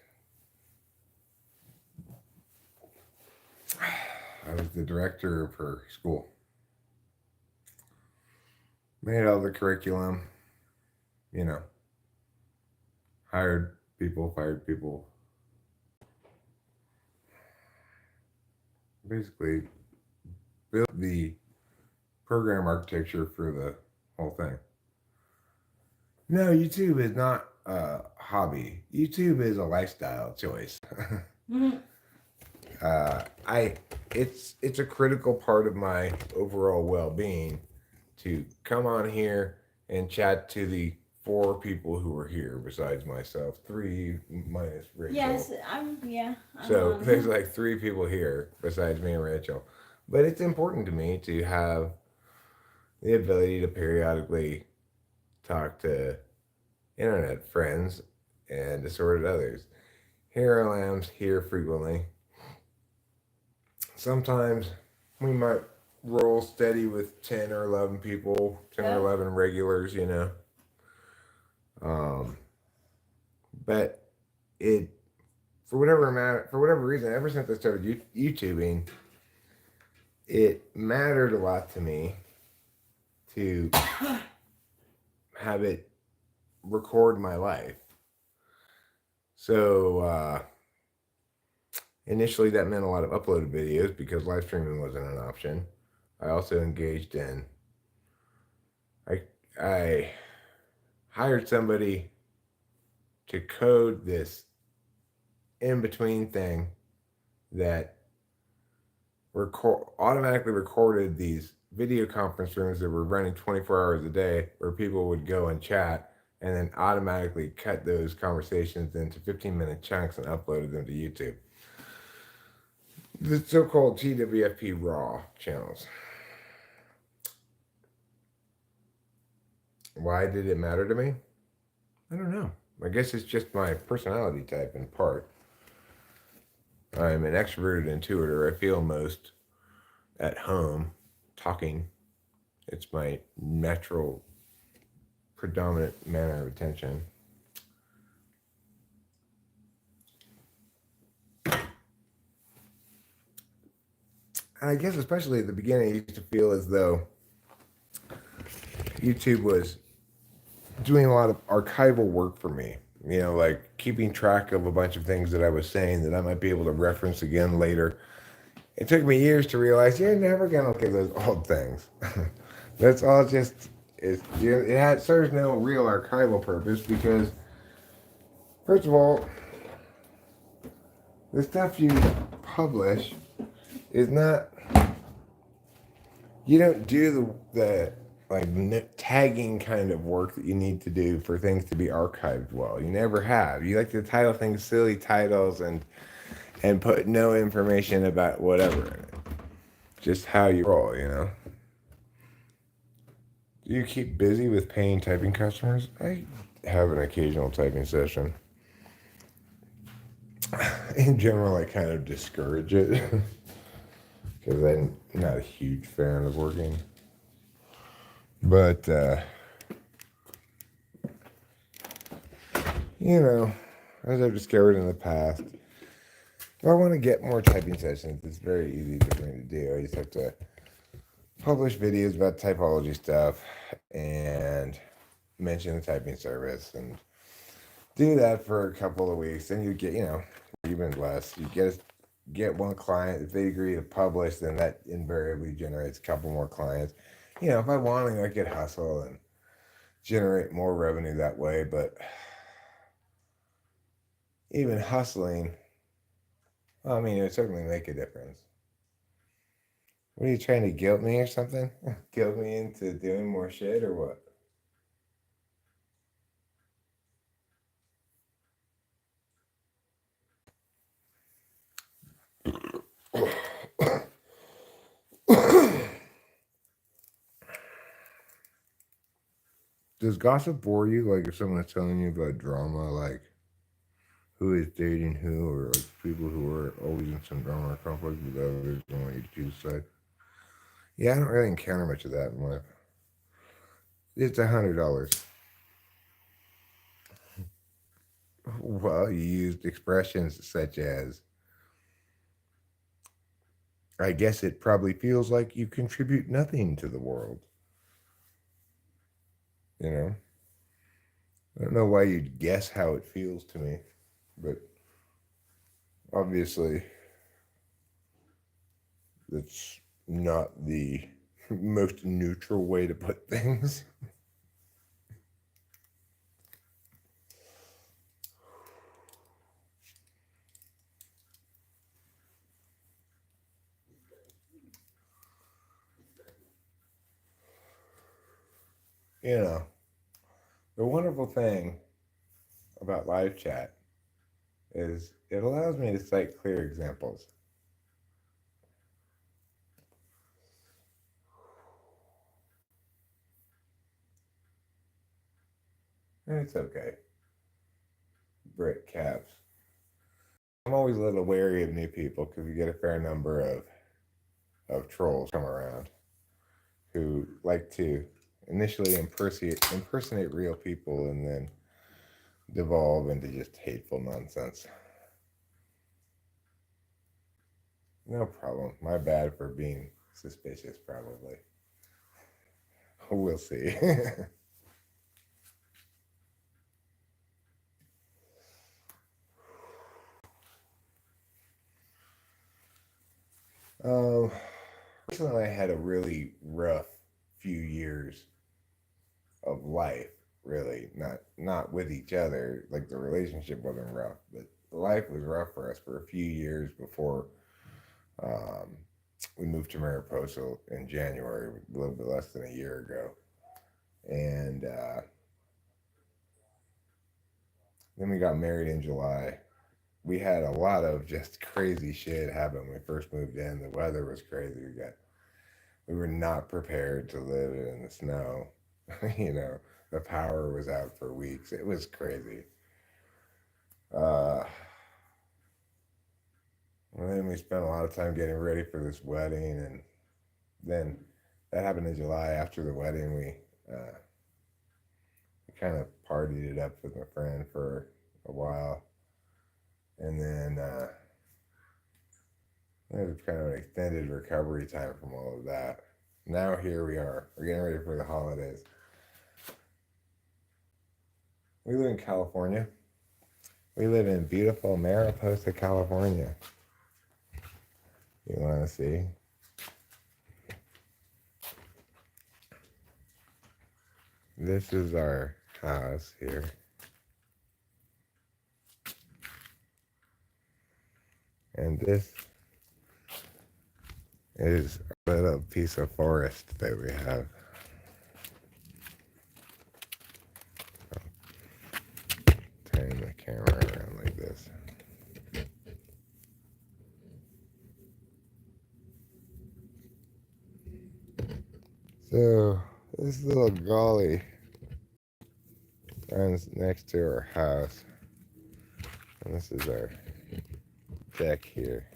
[SPEAKER 1] I was the director of her school. Made all the curriculum, you know, hired people, fired people. Basically, built the program architecture for the whole thing. No, YouTube is not a hobby. YouTube is a lifestyle choice.
[SPEAKER 2] Mm-hmm.
[SPEAKER 1] I it's a critical part of my overall well-being to come on here and chat to the four people who are here besides myself, three minus Rachel.
[SPEAKER 2] Yes, I'm
[SPEAKER 1] So
[SPEAKER 2] on.
[SPEAKER 1] there's like three people here besides me and Rachel. But it's important to me to have the ability to periodically talk to internet friends and assorted others. Hero lambs here frequently. Sometimes we might roll steady with 10 or 11 people, 10 or
[SPEAKER 2] Yep.
[SPEAKER 1] 11 regulars, you know. Um, but it, for whatever reason, ever since I started YouTubing, it mattered a lot to me to have it record my life. So initially, that meant a lot of uploaded videos because live streaming wasn't an option. I also engaged in. I hired somebody to code this in between thing that automatically recorded these video conference rooms that were running 24 hours a day where people would go and chat and then automatically cut those conversations into 15-minute chunks and uploaded them to YouTube. The so-called TWFP RAW channels. Why did it matter to me? I don't know. I guess it's just my personality type in part. I'm an extroverted intuitor. I feel most at home talking. It's my natural, predominant manner of attention. And I guess especially at the beginning, I used to feel as though YouTube was doing a lot of archival work for me. You know, like keeping track of a bunch of things that I was saying that I might be able to reference again later. It took me years to realize you're never gonna look at those old things. That's all just serves no real archival purpose because, first of all, the stuff you publish is not. You don't do the like tagging kind of work that you need to do for things to be archived well. You never have. You like to title things silly titles and put no information about whatever in it. Just how you roll, you know. Do you keep busy with paying typing customers? I have an occasional typing session. In general, I kind of discourage it because I'm not a huge fan of working. But, you know, as I've discovered in the past, if I want to get more typing sessions, it's very easy for me to do. I just have to publish videos about typology stuff and mention the typing service and do that for a couple of weeks. Then you get, you know, even less. You get one client. If they agree to publish, then that invariably generates a couple more clients. You know, if I want to, I could hustle and generate more revenue that way. But even hustling, well, I mean, it would certainly make a difference. What are you trying to guilt me or something? Guilt me into doing more shit or what? Does gossip bore you? Like if someone's telling you about drama, like who is dating who, or like people who are always in some drama or conflict with others don't want you to choose a side? Yeah, I don't really encounter much of that in life. It's $100. Well, you used expressions such as, I guess it probably feels like you contribute nothing to the world. You know? I don't know why you'd guess how it feels to me, but obviously that's not the most neutral way to put things. You know, the wonderful thing about live chat is it allows me to cite clear examples. And it's okay. brick caps. I'm always a little wary of new people because we get a fair number of trolls come around who like to initially impersonate real people and then devolve into just hateful nonsense. No problem. My bad for being suspicious, probably. We'll see. um, Recently, I had a really rough few years of life. Really, not with each other. Like the relationship wasn't rough, but life was rough for us for a few years before um, we moved to Mariposa in January, a little bit less than a year ago, and then we got married in July. We had a lot of just crazy shit happen when we first moved in. The weather was crazy. We were not prepared to live in the snow. You know, the power was out for weeks. It was crazy. Uh, and then we spent a lot of time getting ready for this wedding, and then that happened in July. After the wedding, we kind of partied it up with my friend for a while, and then it was kind of an extended recovery time from all of that. Now here we are. We're getting ready for the holidays. We live in California. We live in beautiful Mariposa, California. You want to see? This is our house here. And this is a little piece of forest that we have. Turn the camera around like this. So this little gully runs next to our house. And this is our deck here.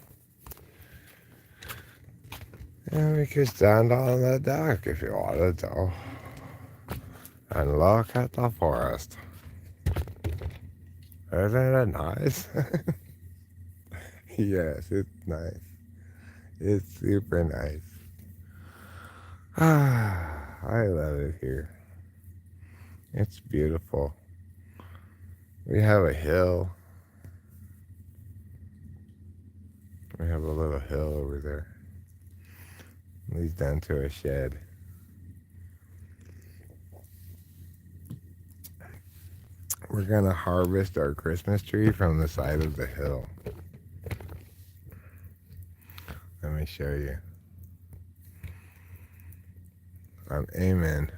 [SPEAKER 1] And we could stand on the deck if you wanted to. And look at the forest. Isn't it nice? Yes, it's nice. It's super nice. I love it here. It's beautiful. We have a hill. We have a little hill over there. It leads down to a shed. We're gonna harvest our Christmas tree from the side of the hill. Let me show you. I'm aiming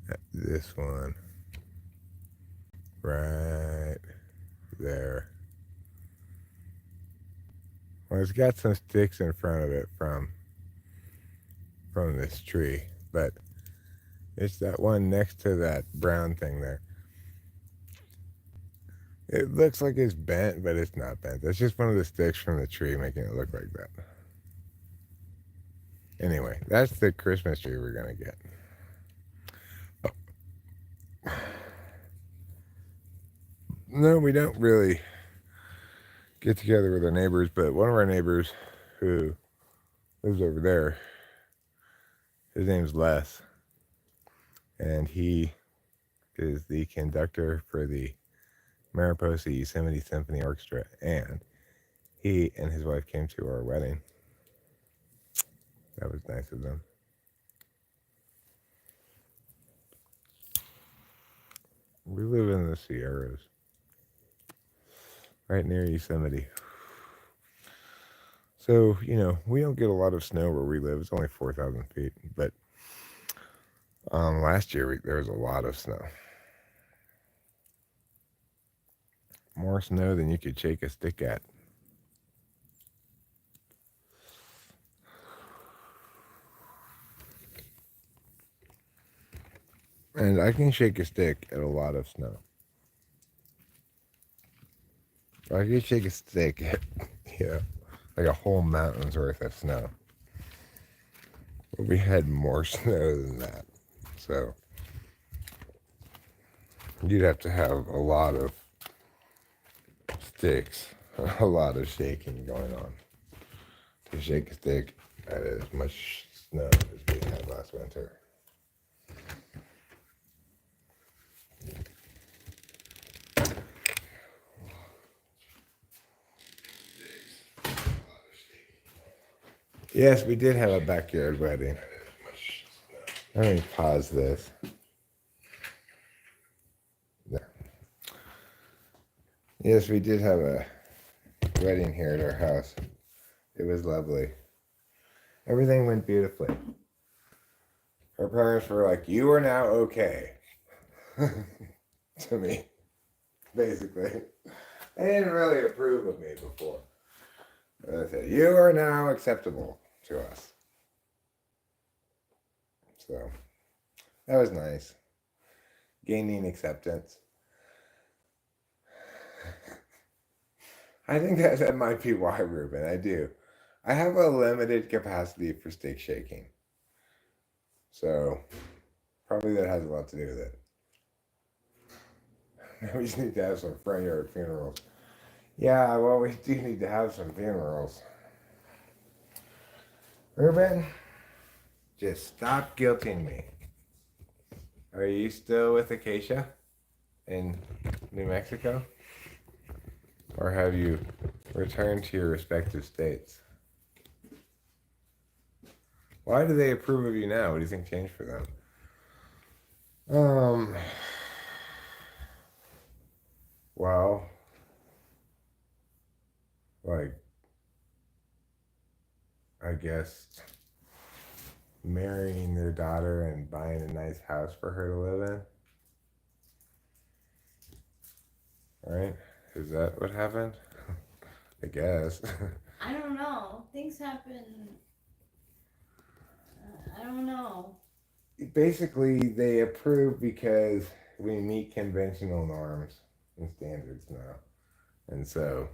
[SPEAKER 1] at this one right there. Well, it's got some sticks in front of it from this tree, but it's that one next to that brown thing there. It looks like it's bent, but it's not bent. That's just one of the sticks from the tree making it look like that. Anyway, that's the Christmas tree we're gonna get. No, we don't really get together with our neighbors, but one of our neighbors who lives over there, his name's Les, and he is the conductor for the Mariposa Yosemite Symphony Orchestra, and he and his wife came to our wedding. That was nice of them. We live in the Sierras, right near Yosemite. So, you know, we don't get a lot of snow where we live. It's only 4,000 feet. But last year, there was a lot of snow. More snow than you could shake a stick at. And I can shake a stick at a lot of snow. I can shake a stick at, like a whole mountain's worth of snow. But we had more snow than that. So you'd have to have a lot of sticks, a lot of shaking going on to shake a stick at as much snow as we had last winter. Yes, we did have a backyard wedding. Let me pause this. There. Yes, we did have a wedding here at our house. It was lovely. Everything went beautifully. Her parents were like, "You are now okay." To me, basically. They didn't really approve of me before. But they said, "You are now acceptable to us." So that was nice. Gaining acceptance. I think that might be why, Ruben. I do. I have a limited capacity for stick shaking. So probably that has a lot to do with it. We just need to have some front yard funerals. Yeah, well, we do need to have some funerals. Ruben, just stop guilting me. Are you still with Acacia in New Mexico? Or have you returned to your respective states? Why do they approve of you now? What do you think changed for them? Well, like, I guess marrying their daughter and buying a nice house for her to live in, right? Is that what happened? I guess.
[SPEAKER 2] I don't know. Things happen. I don't know.
[SPEAKER 1] Basically, they approve because we meet conventional norms and standards now. And so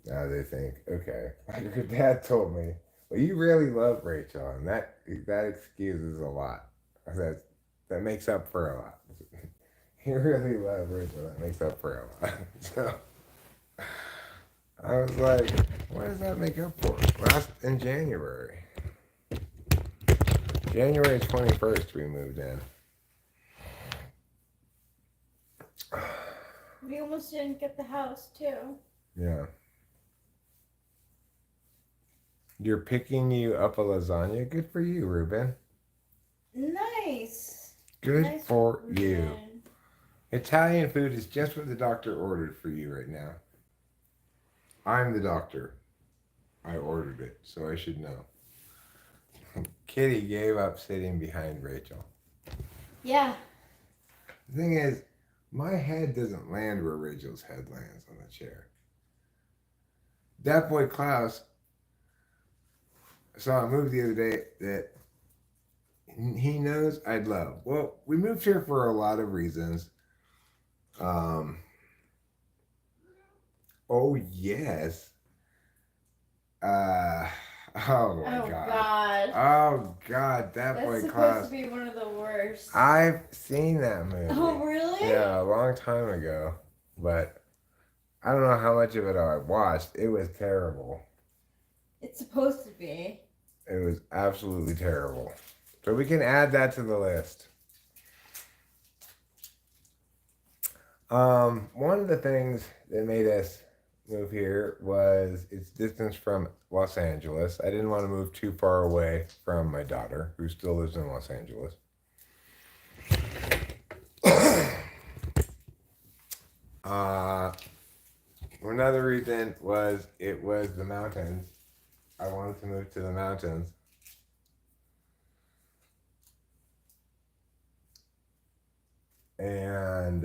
[SPEAKER 1] now they think, okay, like your dad told me, well, you really love Rachel, and that excuses a lot. That makes up for a lot. You really love Rachel, that makes up for a lot. So I was like, what does that make up for? In January. January 21st, we moved in.
[SPEAKER 2] We almost didn't get the house, too.
[SPEAKER 1] Yeah. You're picking you up a lasagna? Good for you, Ruben.
[SPEAKER 2] Nice.
[SPEAKER 1] Good
[SPEAKER 2] Nice
[SPEAKER 1] for
[SPEAKER 2] Ruben.
[SPEAKER 1] you. Italian food is just what the doctor ordered for you right now. I'm the doctor. I ordered it, so I should know. Kitty gave up sitting behind Rachel.
[SPEAKER 2] Yeah.
[SPEAKER 1] The thing is, my head doesn't land where Rachel's head lands on the chair. That boy Klaus saw a movie the other day that he knows I'd love. Well, we moved here for a lot of reasons. Oh yes. Oh my God. Oh God, that boy
[SPEAKER 2] That's
[SPEAKER 1] Klaus.
[SPEAKER 2] supposed to be one of the worst.
[SPEAKER 1] I've seen that movie.
[SPEAKER 2] Oh really?
[SPEAKER 1] Yeah, a long time ago. But I don't know how much of it I watched. It was terrible.
[SPEAKER 2] It's supposed to be.
[SPEAKER 1] It was absolutely terrible. So we can add that to the list. One of the things that made us move here was its distance from Los Angeles. I didn't want to move too far away from my daughter, who still lives in Los Angeles. Another reason was it was the mountains. I wanted to move to the mountains. And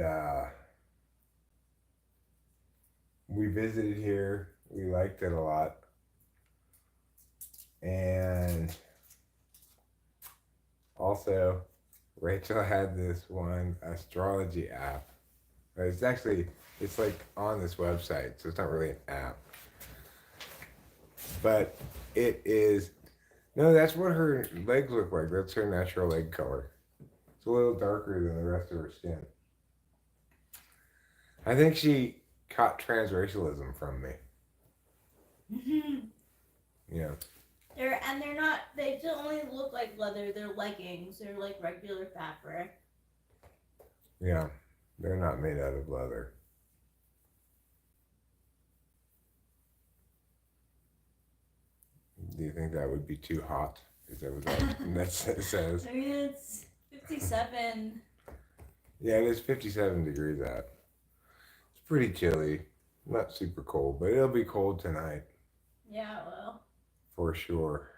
[SPEAKER 1] we visited here. We liked it a lot. And Also, Rachel had this one astrology app. It's like on this website, so it's not really an app. But it is, no, that's what her legs look like. That's her natural leg color. It's a little darker than the rest of her skin. I think she caught transracialism from me. Yeah.
[SPEAKER 2] They're not. They don't only look like leather. They're leggings. They're like regular fabric.
[SPEAKER 1] Yeah. They're not made out of leather. Do you think that would be too hot? Is that what that says?
[SPEAKER 2] I mean, it's 57.
[SPEAKER 1] Yeah, it is 57 degrees out. It's pretty chilly. Not super cold, but it'll be cold tonight.
[SPEAKER 2] Yeah, well.
[SPEAKER 1] For sure.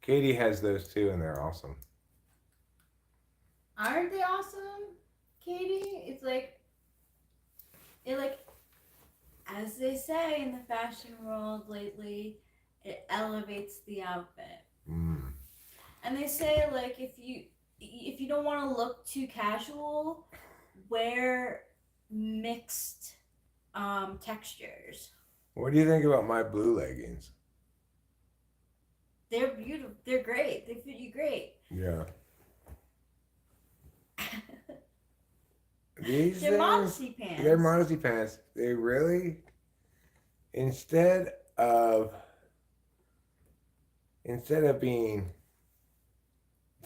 [SPEAKER 1] Katie has those too, and they're awesome.
[SPEAKER 2] Aren't they awesome, Katie? It's like, as they say in the fashion world lately, it elevates the outfit.
[SPEAKER 1] Mm.
[SPEAKER 2] And they say like if you don't want to look too casual, wear mixed textures.
[SPEAKER 1] What do you think about my blue leggings?
[SPEAKER 2] They're beautiful. They're great. They fit you great.
[SPEAKER 1] Yeah.
[SPEAKER 2] They're modesty pants.
[SPEAKER 1] They're modesty pants. They really, instead of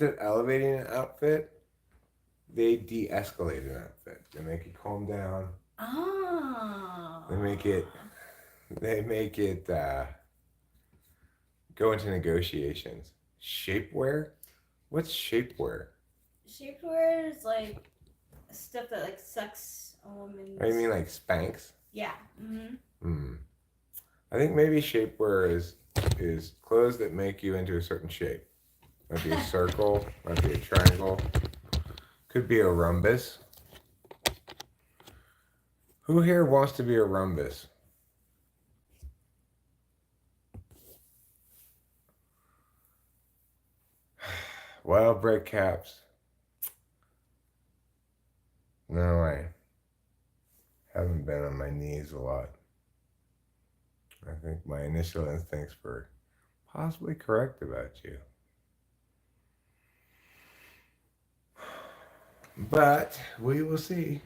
[SPEAKER 1] elevating an outfit, they de-escalate an outfit. They make it calm down.
[SPEAKER 2] Oh.
[SPEAKER 1] They make it go into negotiations. Shapewear? What's shapewear?
[SPEAKER 2] Shapewear is like stuff that like sucks a woman's.
[SPEAKER 1] Oh, you mean like Spanx?
[SPEAKER 2] Yeah.
[SPEAKER 1] I think maybe shapewear is clothes that make you into a certain shape. Might be a circle, might be a triangle, could be a rhombus. Who here wants to be a rhombus? Wild bread caps. No, I haven't been on my knees a lot. I think my initial instincts were possibly correct about you. But we will see.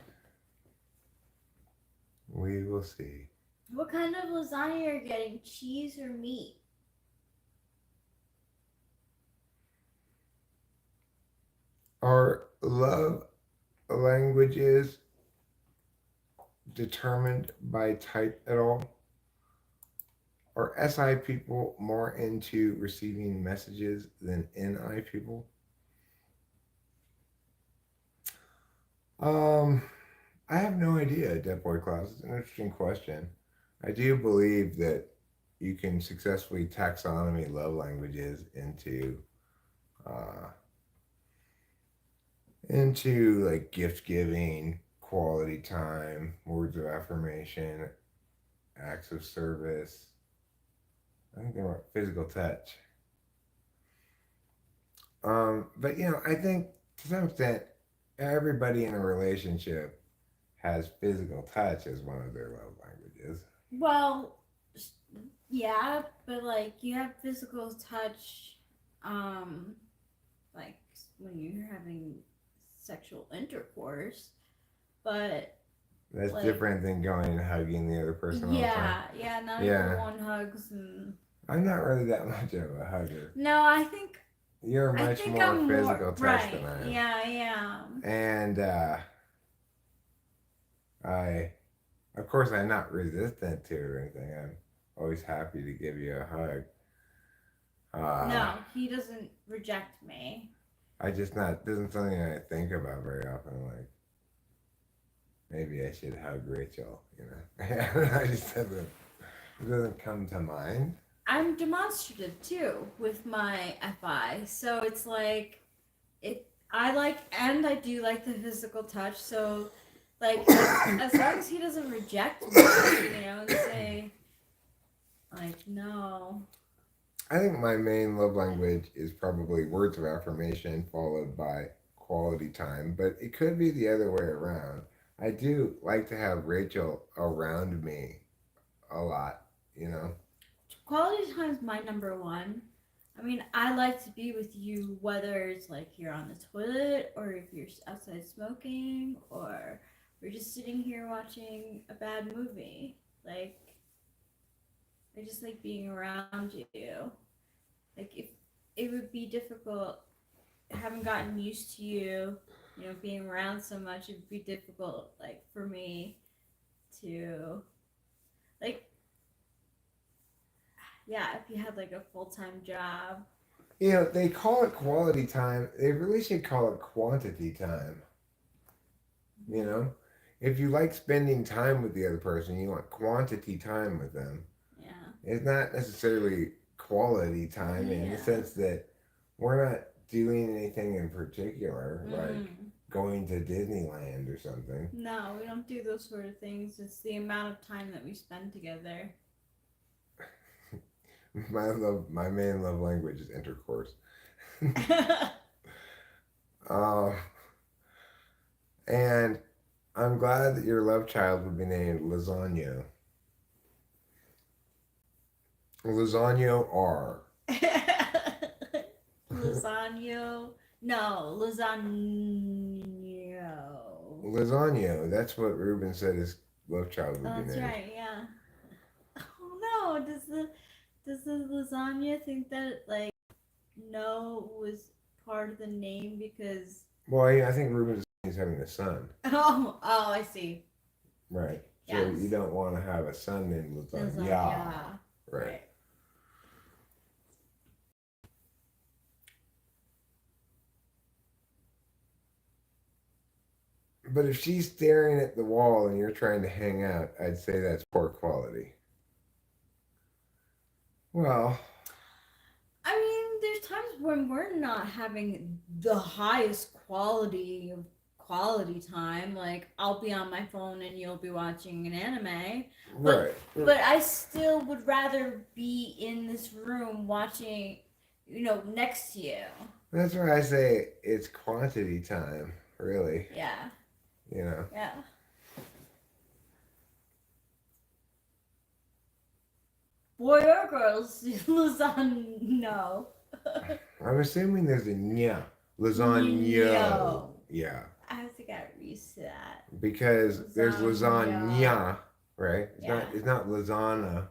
[SPEAKER 1] We will see.
[SPEAKER 2] What kind of lasagna are you getting? Cheese or meat?
[SPEAKER 1] Are love languages determined by type at all? Are SI people more into receiving messages than NI people? I have no idea, Dead Boy Klaus. It's an interesting question. I do believe that you can successfully taxonomy love languages into like gift giving, quality time, words of affirmation, acts of service. I think they're about physical touch. But I think to some extent everybody in a relationship has physical touch as one of their love languages.
[SPEAKER 2] Well, yeah, but like you have physical touch, like when you're having sexual intercourse, but
[SPEAKER 1] that's like, different than going and hugging the other person.
[SPEAKER 2] Yeah, not even one hugs and.
[SPEAKER 1] I'm not really that much of a hugger.
[SPEAKER 2] No, I think
[SPEAKER 1] you're much more physical touch than I am.
[SPEAKER 2] Yeah, I am.
[SPEAKER 1] And of course, I'm not resistant to it or anything. I'm always happy to give you a hug.
[SPEAKER 2] No, he doesn't reject me.
[SPEAKER 1] Isn't something I think about very often. Like, maybe I should hug Rachel, I just it doesn't come to mind.
[SPEAKER 2] I'm demonstrative too with my FI, so it's like I do like the physical touch. So, like, as long as he doesn't reject me, and say, like, no.
[SPEAKER 1] I think my main love language is probably words of affirmation followed by quality time, but it could be the other way around. I do like to have Rachel around me a lot, you know?
[SPEAKER 2] Quality time is my number one. I mean, I like to be with you whether it's like you're on the toilet or if you're outside smoking or we're just sitting here watching a bad movie. Like, I just like being around you. Like, if it would be difficult, haven't gotten used to you, being around so much, it would be difficult, like, for me to, like, yeah, if you had like a full time job.
[SPEAKER 1] You know, they call it quality time. They really should call it quantity time, you know? If you like spending time with the other person, you want quantity time with them.
[SPEAKER 2] Yeah.
[SPEAKER 1] It's not necessarily quality time in the
[SPEAKER 2] Yeah.
[SPEAKER 1] sense that we're not doing anything in particular, like
[SPEAKER 2] Mm.
[SPEAKER 1] going to Disneyland or something.
[SPEAKER 2] No, we don't do those sort of things. It's the amount of time that we spend together.
[SPEAKER 1] My main love language is intercourse. uh, and I'm glad that your love child would be named Lasagna. Lasagna R.
[SPEAKER 2] Lasagna. No, lasagna.
[SPEAKER 1] Lasagna. That's what Ruben said his love child would
[SPEAKER 2] Oh,
[SPEAKER 1] be
[SPEAKER 2] that's
[SPEAKER 1] named.
[SPEAKER 2] right. Yeah. Oh no! Does the lasagna think that like no was part of the name because
[SPEAKER 1] Well, I think Ruben is having a son.
[SPEAKER 2] oh I see.
[SPEAKER 1] Right. So
[SPEAKER 2] Yes.
[SPEAKER 1] you don't want to have a son named Lasagna.
[SPEAKER 2] Lasagna.
[SPEAKER 1] Right. But if she's staring at the wall and you're trying to hang out, I'd say that's poor quality. Well,
[SPEAKER 2] I mean, there's times when we're not having the highest quality of quality time. Like, I'll be on my phone and you'll be watching an anime.
[SPEAKER 1] right.
[SPEAKER 2] But I still would rather be in this room watching, next to you.
[SPEAKER 1] That's why I say it's quantity time, really.
[SPEAKER 2] Yeah.
[SPEAKER 1] You know.
[SPEAKER 2] Yeah. Boy or girls, lasagna. No.
[SPEAKER 1] I'm assuming there's a nya. Lasagna.
[SPEAKER 2] No.
[SPEAKER 1] Yeah.
[SPEAKER 2] I have to get used to that.
[SPEAKER 1] Because there's
[SPEAKER 2] Lasagna.
[SPEAKER 1] lasagna, right?
[SPEAKER 2] Yeah.
[SPEAKER 1] It's not lasagna.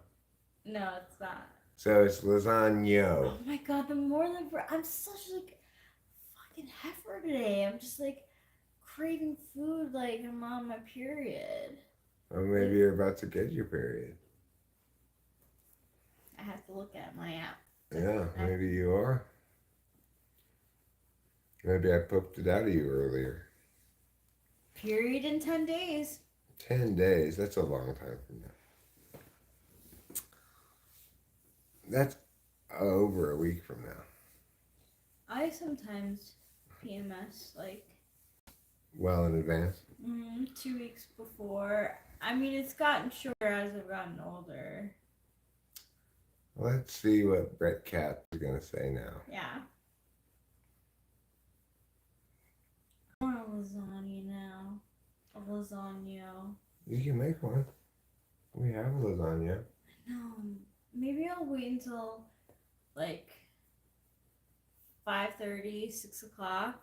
[SPEAKER 2] No, it's not.
[SPEAKER 1] So it's lasagna.
[SPEAKER 2] Oh my god, the more than I'm such like fucking heifer today. I'm just like craving food like I'm on my period.
[SPEAKER 1] Or maybe you're about to get your period.
[SPEAKER 2] I have to look at my app.
[SPEAKER 1] Yeah, maybe you are. Maybe I pooped it out of you earlier.
[SPEAKER 2] Period in 10 days.
[SPEAKER 1] 10 days. That's a long time from now. That's over a week from now.
[SPEAKER 2] I sometimes PMS like
[SPEAKER 1] Well in advance.
[SPEAKER 2] 2 weeks before. I mean, it's gotten shorter as I've gotten older.
[SPEAKER 1] Let's see what Brett Katz is going to say now.
[SPEAKER 2] Yeah. I want a lasagna now. A lasagna.
[SPEAKER 1] You can make one. We have lasagna.
[SPEAKER 2] No, maybe I'll wait until like 5:30, 6 o'clock.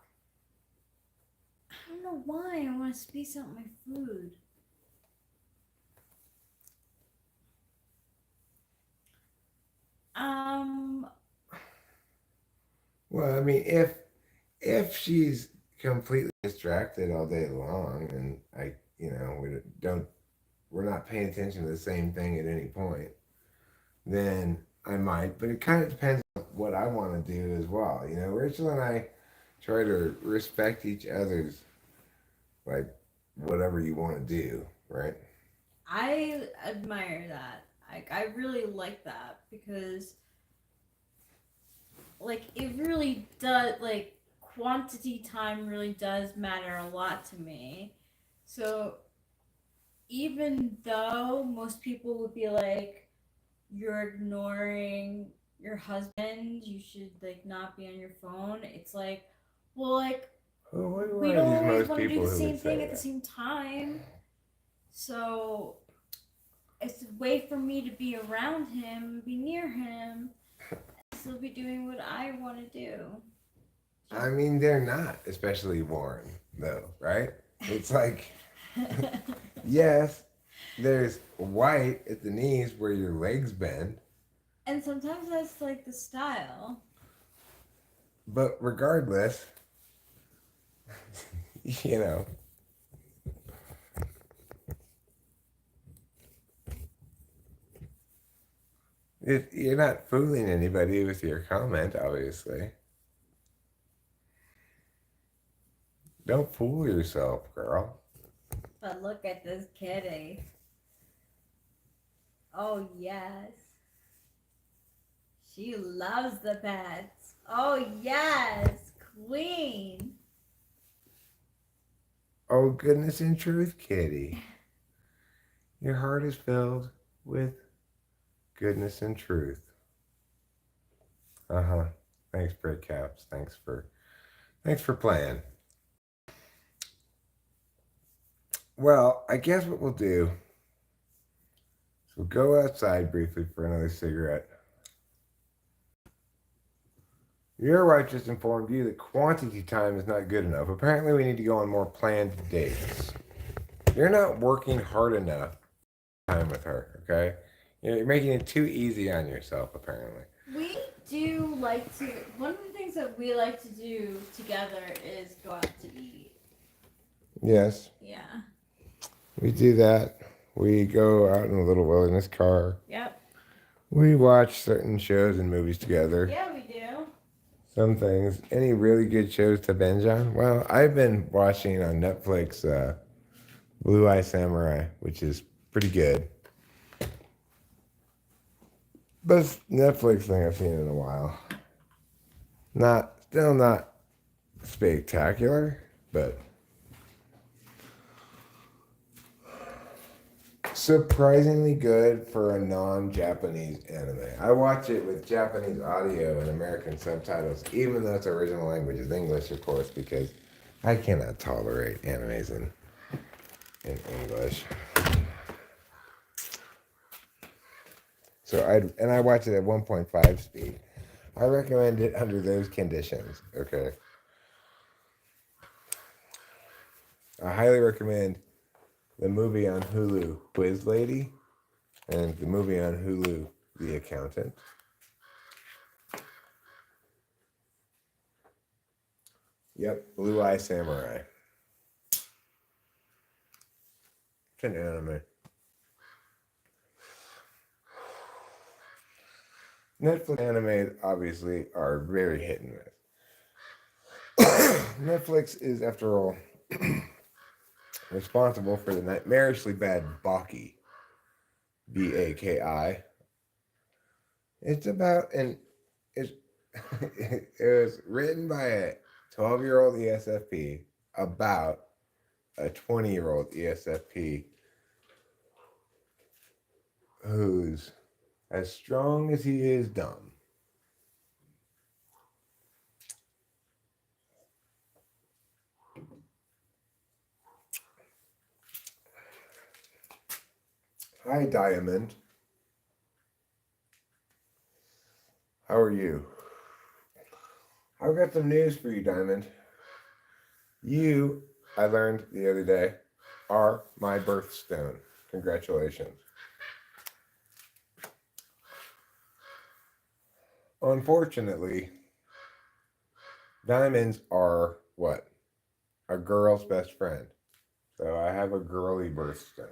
[SPEAKER 2] I don't know why I want to space out my food.
[SPEAKER 1] Well, I mean, if she's completely distracted all day long, and we're not paying attention to the same thing at any point, then I might. But it kind of depends on what I want to do as well. You know, Rachel and I try to respect each other's like whatever you want to do, right?
[SPEAKER 2] I admire that. I really like that because like it really does like quantity time really does matter a lot to me. So even though most people would be like you're ignoring your husband, you should like not be on your phone. It's like, well, like
[SPEAKER 1] Who
[SPEAKER 2] we
[SPEAKER 1] are
[SPEAKER 2] don't
[SPEAKER 1] these
[SPEAKER 2] always
[SPEAKER 1] most
[SPEAKER 2] want to do
[SPEAKER 1] people
[SPEAKER 2] the
[SPEAKER 1] who
[SPEAKER 2] same
[SPEAKER 1] would
[SPEAKER 2] thing
[SPEAKER 1] say
[SPEAKER 2] at the
[SPEAKER 1] that?
[SPEAKER 2] same time. So it's a way for me to be around him, be near him, still be doing what I want to do.
[SPEAKER 1] I mean, they're not, especially Warren, though, right? It's like, yes, there's white at the knees where your legs bend,
[SPEAKER 2] And sometimes that's like the style.
[SPEAKER 1] but regardless, you know, you're not fooling anybody with your comment, obviously. Don't fool yourself, girl.
[SPEAKER 2] But look at this kitty. Oh, yes. She loves the pets. Oh, yes. Queen.
[SPEAKER 1] Oh, goodness and truth, kitty. Your heart is filled with goodness and truth. Uh-huh. Thanks, Brick Caps. Thanks for playing. Well, I guess what we'll do is we'll go outside briefly for another cigarette. Your wife just informed you that quantity time is not good enough. Apparently, we need to go on more planned dates. You're not working hard enough time with her, okay? You're making it too easy on yourself, apparently.
[SPEAKER 2] We do like to, one of the things that we like to do together is go out to eat.
[SPEAKER 1] Yes,
[SPEAKER 2] Yeah.
[SPEAKER 1] we do that. We go out in a little wilderness car.
[SPEAKER 2] Yep.
[SPEAKER 1] We watch certain shows and movies together.
[SPEAKER 2] Yeah, we do.
[SPEAKER 1] Some things. Any really good shows to binge on? Well, I've been watching on Netflix Blue Eye Samurai, which is pretty good. Best Netflix thing I've seen in a while. Still not spectacular, but surprisingly good for a non-Japanese anime. I watch it with Japanese audio and American subtitles, even though its original language is English, of course, because I cannot tolerate animes in English. So I watch it at 1.5 speed. I recommend it under those conditions. Okay. I highly recommend the movie on Hulu, Quiz Lady, and the movie on Hulu, The Accountant. Yep, Blue Eye Samurai. It's an anime. Netflix anime obviously are very hit and miss. Netflix is, after all, responsible for the nightmarishly bad Baki, Baki. It's about it's it was written by a 12-year-old ESFP about a 20-year-old ESFP who's as strong as he is dumb. Hi, Diamond. How are you? I've got some news for you, Diamond. You, I learned the other day, are my birthstone. Congratulations. Unfortunately, diamonds are what? A girl's best friend. So I have a girly birthstone.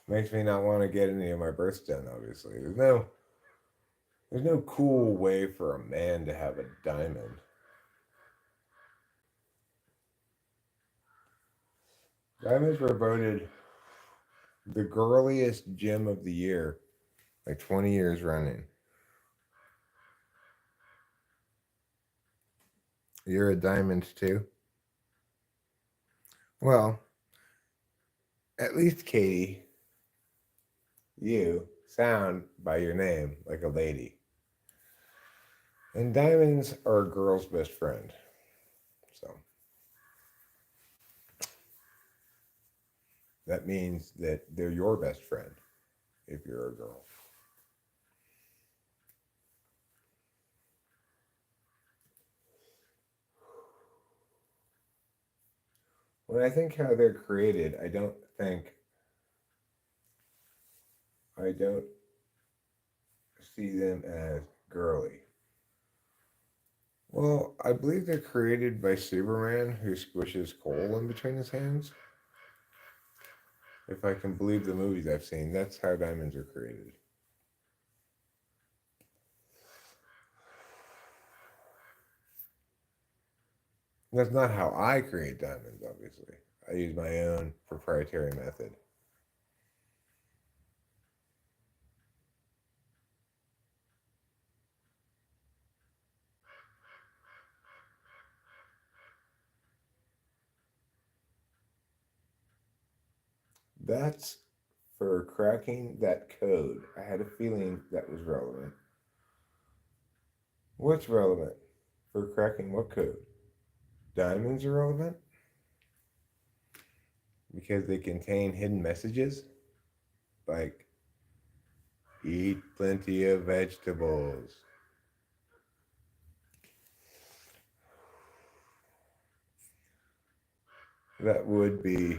[SPEAKER 1] Makes me not want to get any of my birthstone, obviously. There's no cool way for a man to have a diamond. Diamonds were voted the girliest gem of the year, like 20 years running. You're a diamond too? Well, at least Katie, you sound by your name like a lady. And diamonds are a girl's best friend. So that means that they're your best friend if you're a girl. When I think how they're created, I don't see them as girly. Well, I believe they're created by Superman, who squishes coal in between his hands. If I can believe the movies I've seen, that's how diamonds are created. That's not how I create diamonds, obviously. I use my own proprietary method. That's for cracking that code. I had a feeling that was relevant. What's relevant? For cracking what code? Diamonds are relevant? Because they contain hidden messages? Like, eat plenty of vegetables. That would be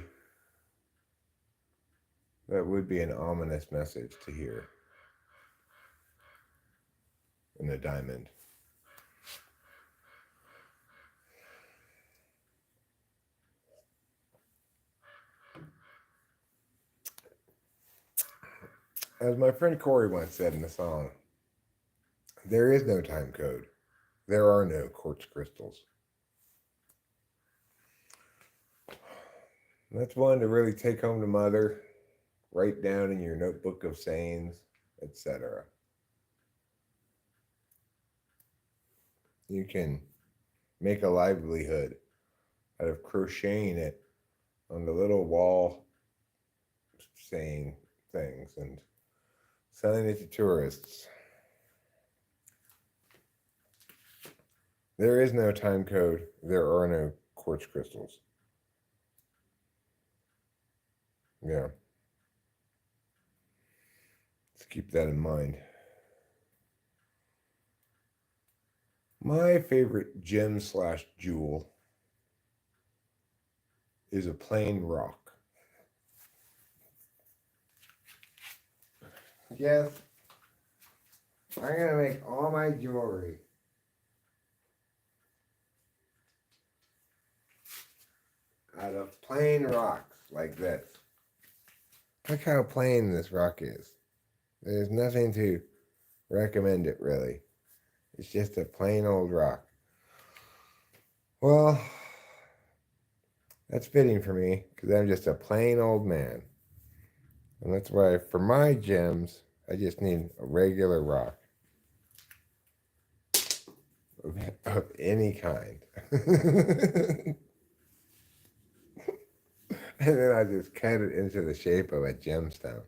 [SPEAKER 1] an ominous message to hear in a diamond. As my friend Corey once said in a song, there is no time code. There are no quartz crystals. That's one to really take home to mother, write down in your notebook of sayings, etc. You can make a livelihood out of crocheting it on the little wall, saying things and selling it to tourists. There is no time code. There are no quartz crystals. Yeah. Let's keep that in mind. My favorite gem / jewel is a plain rock. Yes, I'm going to make all my jewelry out of plain rocks like this. Look how plain this rock is. There's nothing to recommend it, really. It's just a plain old rock. Well, that's fitting for me because I'm just a plain old man. And that's why for my gems, I just need a regular rock of any kind. And then I just cut it into the shape of a gemstone.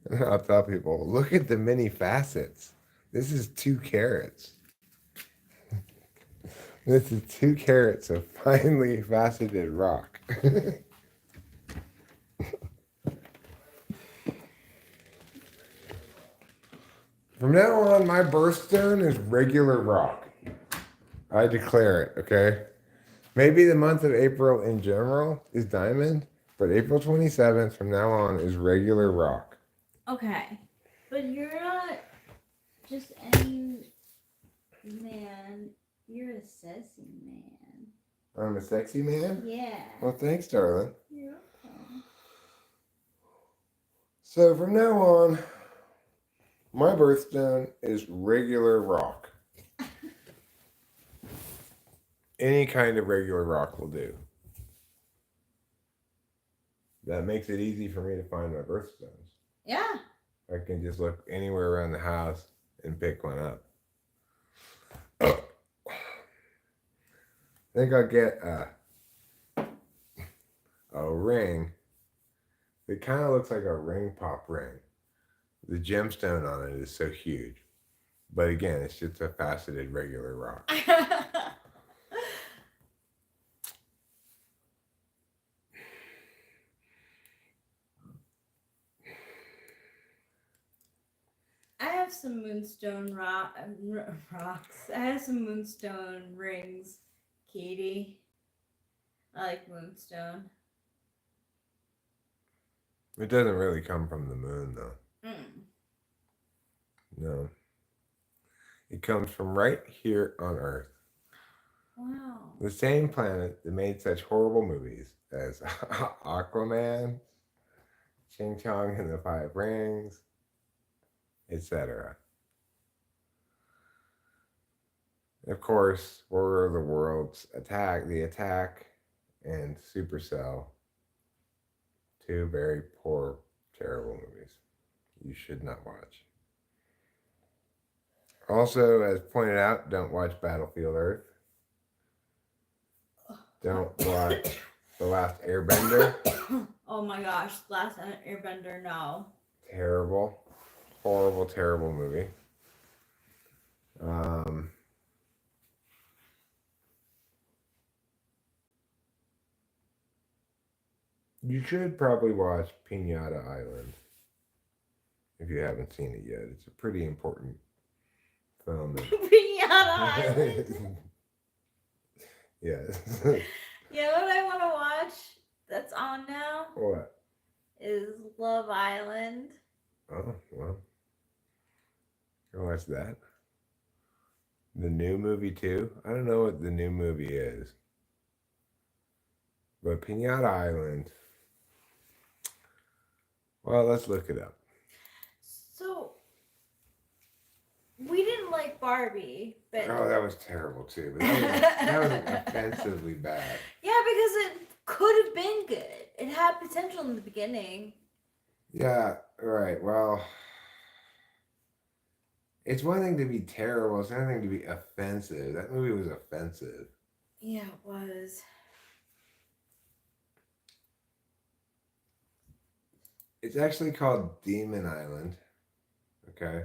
[SPEAKER 1] And I'll tell people, look at the many facets. This is 2 carats. This is 2 carats of finely faceted rock. From now on, my birthstone is regular rock. I declare it, okay? Maybe the month of April in general is diamond, but April 27th from now on is regular rock.
[SPEAKER 2] Okay. But you're not just any man. You're a sexy man.
[SPEAKER 1] I'm a sexy man?
[SPEAKER 2] Yeah.
[SPEAKER 1] Well, thanks, darling.
[SPEAKER 2] You're okay.
[SPEAKER 1] So from now on, my birthstone is regular rock. Any kind of regular rock will do. That makes it easy for me to find my birthstones.
[SPEAKER 2] Yeah.
[SPEAKER 1] I can just look anywhere around the house and pick one up. I think I'll get a ring that kind of looks like a ring pop ring. The gemstone on it is so huge. But again, it's just a faceted regular rock.
[SPEAKER 2] I have some moonstone rocks. I have some moonstone rings, Katie. I like moonstone.
[SPEAKER 1] It doesn't really come from the moon, though.
[SPEAKER 2] Mm.
[SPEAKER 1] No. It comes from right here on Earth.
[SPEAKER 2] Wow.
[SPEAKER 1] The same planet that made such horrible movies as Aquaman, Ching Chong and the Five Rings, etc. Of course, War of the Worlds, The Attack, and Supercell. Two very poor, terrible movies you should not watch. Also, as pointed out, don't watch Battlefield Earth. Don't watch The Last Airbender.
[SPEAKER 2] Oh my gosh, Last Airbender, no.
[SPEAKER 1] Terrible. Horrible, terrible movie. You should probably watch Pinata Island if you haven't seen it yet. It's a pretty important film.
[SPEAKER 2] Pinata Island.
[SPEAKER 1] Yes.
[SPEAKER 2] You know what I want to watch that's on now?
[SPEAKER 1] What?
[SPEAKER 2] Is Love Island.
[SPEAKER 1] Oh, well. Go watch that. The new movie, too. I don't know what the new movie is. But Pinata Island. Well, let's look it up.
[SPEAKER 2] So, we didn't like Barbie, but...
[SPEAKER 1] Oh, that was terrible, too. But that was offensively bad.
[SPEAKER 2] Yeah, because it could have been good. It had potential in the beginning.
[SPEAKER 1] Yeah, right. Well, it's one thing to be terrible. It's another thing to be offensive. That movie was offensive.
[SPEAKER 2] Yeah, it was.
[SPEAKER 1] It's actually called Demon Island. Okay.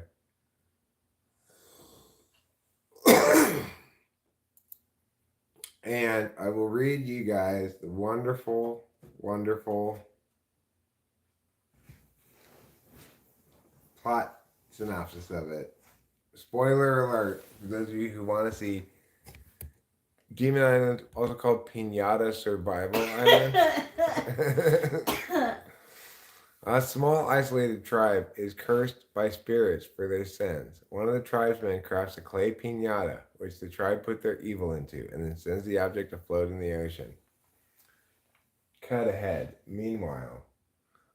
[SPEAKER 1] And I will read you guys the wonderful, wonderful plot synopsis of it. Spoiler alert for those of you who want to see Demon Island, also called Pinata Survival Island. A small isolated tribe is cursed by spirits for their sins. One of the tribesmen crafts a clay piñata, which the tribe put their evil into, and then sends the object to float in the ocean. Cut ahead. Meanwhile,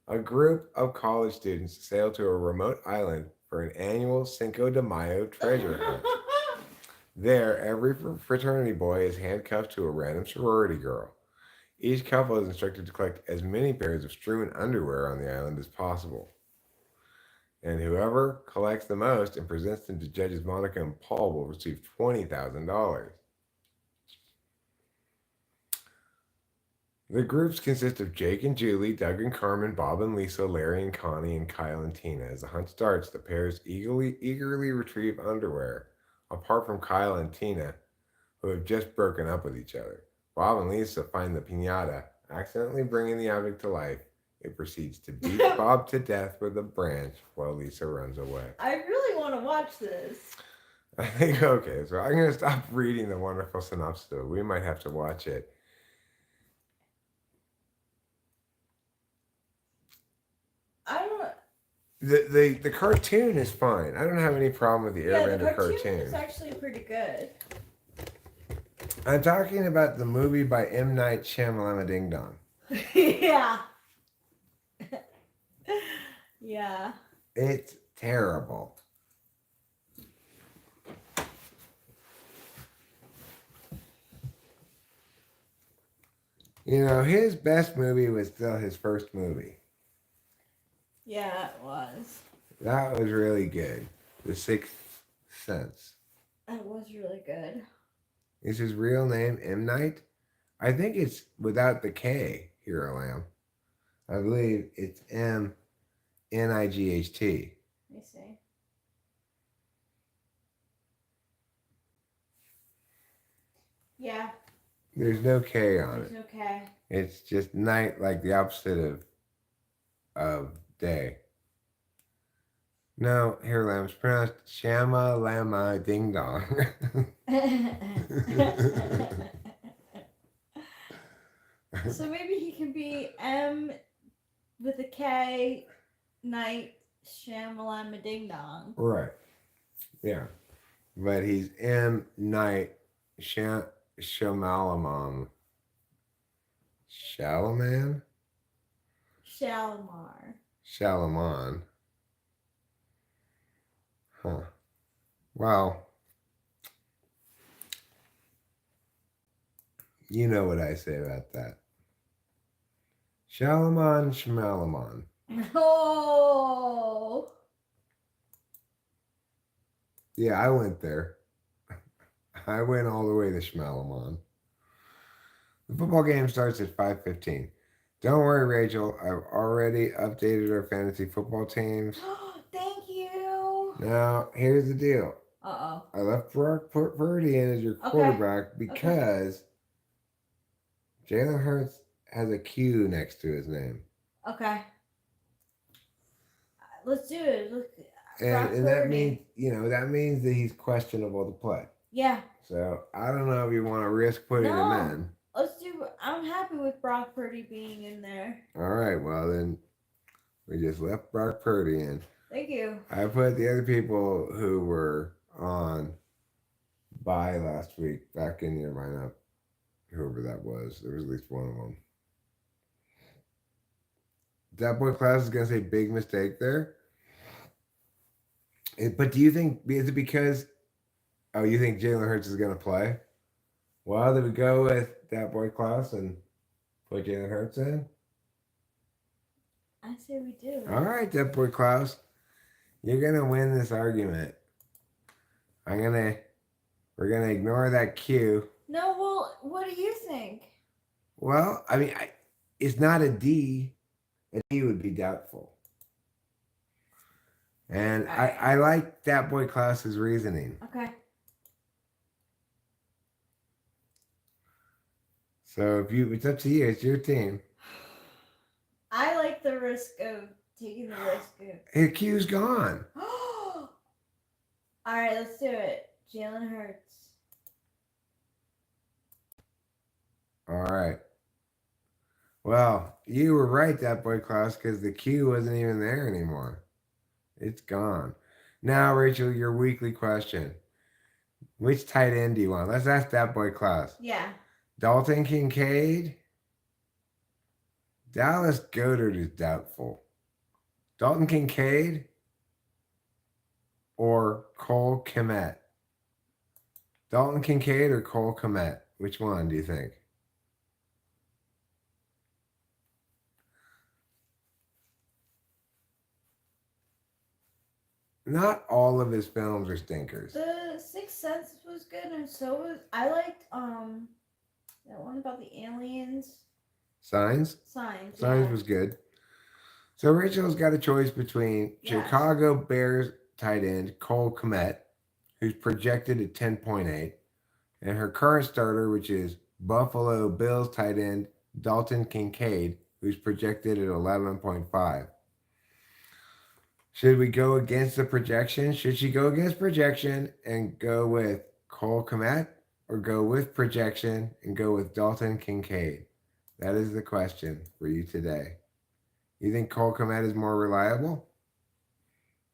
[SPEAKER 1] a group of college students sail to a remote island for an annual Cinco de Mayo treasure hunt. There, every fraternity boy is handcuffed to a random sorority girl. Each couple is instructed to collect as many pairs of strewn underwear on the island as possible. And whoever collects the most and presents them to judges Monica and Paul will receive $20,000. The groups consist of Jake and Julie, Doug and Carmen, Bob and Lisa, Larry and Connie, and Kyle and Tina. As the hunt starts, the pairs eagerly retrieve underwear, apart from Kyle and Tina, who have just broken up with each other. Bob and Lisa find the piñata, accidentally bringing the object to life. It proceeds to beat Bob to death with a branch while Lisa runs away.
[SPEAKER 2] I really want to watch this.
[SPEAKER 1] I think, okay, so I'm going to stop reading the wonderful synopsis. We might have to watch it.
[SPEAKER 2] I don't know.
[SPEAKER 1] The cartoon is fine. I don't have any problem with the Airbender cartoon.
[SPEAKER 2] Is actually pretty good.
[SPEAKER 1] I'm talking about the movie by M. Night Shyamalan Ding Dong.
[SPEAKER 2] Yeah. Yeah.
[SPEAKER 1] It's terrible. You know, his best movie was still his first movie.
[SPEAKER 2] Yeah, it was.
[SPEAKER 1] That was really good. The Sixth Sense.
[SPEAKER 2] That was really good.
[SPEAKER 1] Is his real name M. Night? I think it's without the K. Hero Lamb. I believe it's Mnight.
[SPEAKER 2] Let me see. Yeah.
[SPEAKER 1] There's no K on
[SPEAKER 2] There's
[SPEAKER 1] it.
[SPEAKER 2] no K.
[SPEAKER 1] It's just night, like the opposite of day. No, Hero Lamb. It's pronounced Shama Lama Ding Dong.
[SPEAKER 2] So maybe he can be M with a K, Night, Shamalama Ding Dong.
[SPEAKER 1] Right. Yeah. But he's M Night Shamalamam. Shalaman?
[SPEAKER 2] Shalimar.
[SPEAKER 1] Shalaman. Huh. Well, you know what I say about that. Shalaman Shmalaman.
[SPEAKER 2] Oh.
[SPEAKER 1] Yeah, I went there. I went all the way to Shmalaman. The football game starts at 5:15. Don't worry, Rachel. I've already updated our fantasy football teams.
[SPEAKER 2] Thank you.
[SPEAKER 1] Now, here's the deal.
[SPEAKER 2] Uh-oh.
[SPEAKER 1] I left Brock Purdy in as your quarterback because Jalen Hurts has a Q next to his name.
[SPEAKER 2] Okay. Let's do it. Look,
[SPEAKER 1] and that means, that means that he's questionable to play.
[SPEAKER 2] Yeah.
[SPEAKER 1] So I don't know if you want to risk putting him in.
[SPEAKER 2] Let's do. I'm happy with Brock Purdy being in there.
[SPEAKER 1] All right. Well, then we just left Brock Purdy in.
[SPEAKER 2] Thank you.
[SPEAKER 1] I put the other people who were on bye last week back in your lineup. Whoever that was, there was at least one of them. That boy Klaus is gonna say big mistake there. But do you think, is it because, you think Jalen Hurts is gonna play? Well, did we go with that boy Klaus and put Jalen Hurts in?
[SPEAKER 2] I say we do.
[SPEAKER 1] All right, that boy Klaus, you're gonna win this argument. We're gonna ignore that Q.
[SPEAKER 2] No, well, what do you think?
[SPEAKER 1] Well, I mean, it's not a D. A D would be doubtful. And I like that boy Klaus's reasoning.
[SPEAKER 2] Okay.
[SPEAKER 1] So it's up to you. It's your team.
[SPEAKER 2] I like the risk of taking the risk of.
[SPEAKER 1] Hey, Q's gone.
[SPEAKER 2] All right, let's do it. Jalen Hurts.
[SPEAKER 1] All right. Well, you were right, that boy Klaus, because the Q wasn't even there anymore. It's gone. Now, Rachel, your weekly question. Which tight end do you want? Let's ask that boy Klaus.
[SPEAKER 2] Yeah.
[SPEAKER 1] Dalton Kincaid? Dallas Goedert is doubtful. Dalton Kincaid? Or Cole Kmet? Dalton Kincaid or Cole Kmet? Which one do you think? Not all of his films are stinkers.
[SPEAKER 2] The Sixth Sense was good, and so was I liked that one about the aliens.
[SPEAKER 1] Signs?
[SPEAKER 2] Signs
[SPEAKER 1] was good. So Rachel's got a choice between Chicago Bears tight end Cole Kmet, who's projected at 10.8, and her current starter, which is Buffalo Bills tight end Dalton Kincaid, who's projected at 11.5. Should we go against the projection? Should she go against projection and go with Cole Kmet, or go with projection and go with Dalton Kincaid? That is the question for you today. You think Cole Kmet is more reliable?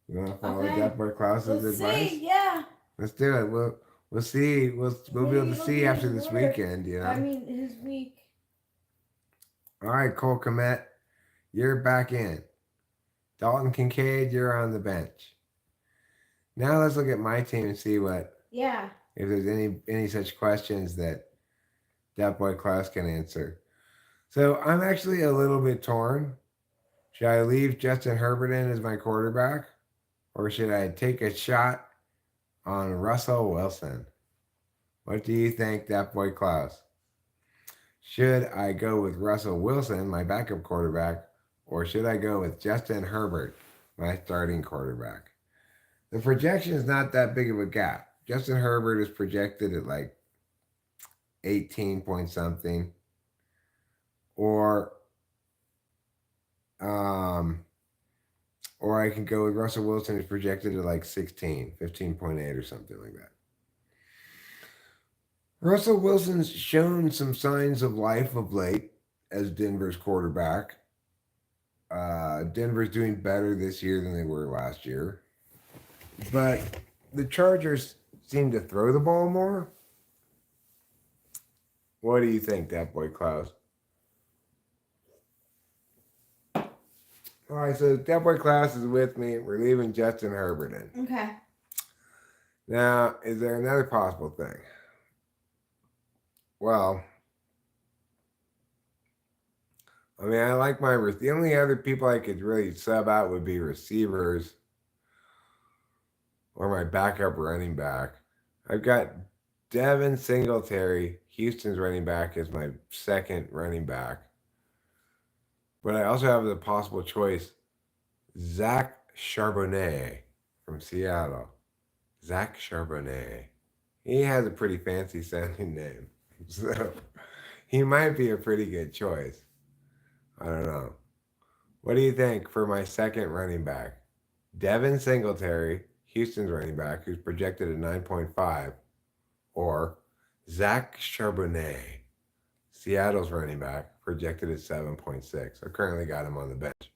[SPEAKER 1] You want to follow that boy Klaus's advice?
[SPEAKER 2] See, yeah.
[SPEAKER 1] Let's do it. We'll see. We'll be able to see after this weekend.
[SPEAKER 2] I mean, his week.
[SPEAKER 1] All right, Cole Kmet, you're back in. Dalton Kincaid, you're on the bench. Now let's look at my team and see if there's any such questions that boy Klaus can answer. So I'm actually a little bit torn. Should I leave Justin Herbert in as my quarterback, or should I take a shot on Russell Wilson? What do you think, that boy Klaus? Should I go with Russell Wilson, my backup quarterback, or should I go with Justin Herbert, my starting quarterback? The projection is not that big of a gap. Justin Herbert is projected at like 18 point something, or um, or I can go with Russell Wilson, who's projected at like 16, 15.8 or something like that. Russell Wilson's shown some signs of life of late as Denver's quarterback. Denver's doing better this year than they were last year. But the Chargers seem to throw the ball more. What do you think, that boy Klaus? All right, so that boy Klaus is with me. We're leaving Justin Herbert in.
[SPEAKER 2] Okay.
[SPEAKER 1] Now, is there another possible thing? Well, I mean, I like the only other people I could really sub out would be receivers or my backup running back. I've got Devin Singletary, Houston's running back, as my second running back. But I also have the possible choice, Zach Charbonnet from Seattle. Zach Charbonnet. He has a pretty fancy sounding name. So he might be a pretty good choice. I don't know. What do you think for my second running back? Devin Singletary, Houston's running back, who's projected at 9.5, or Zach Charbonnet, Seattle's running back, projected at 7.6. I currently got him on the bench.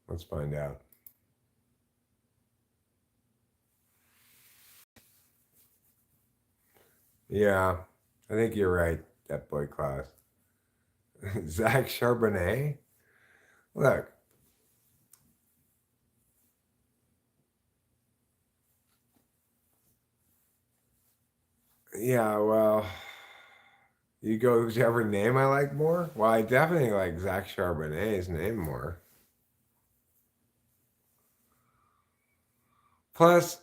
[SPEAKER 1] Let's find out. Yeah, I think you're right, that boy Klaus. Zach Charbonnet? Look. Yeah, well, you go whichever name I like more? Well, I definitely like Zach Charbonnet's name more. Plus,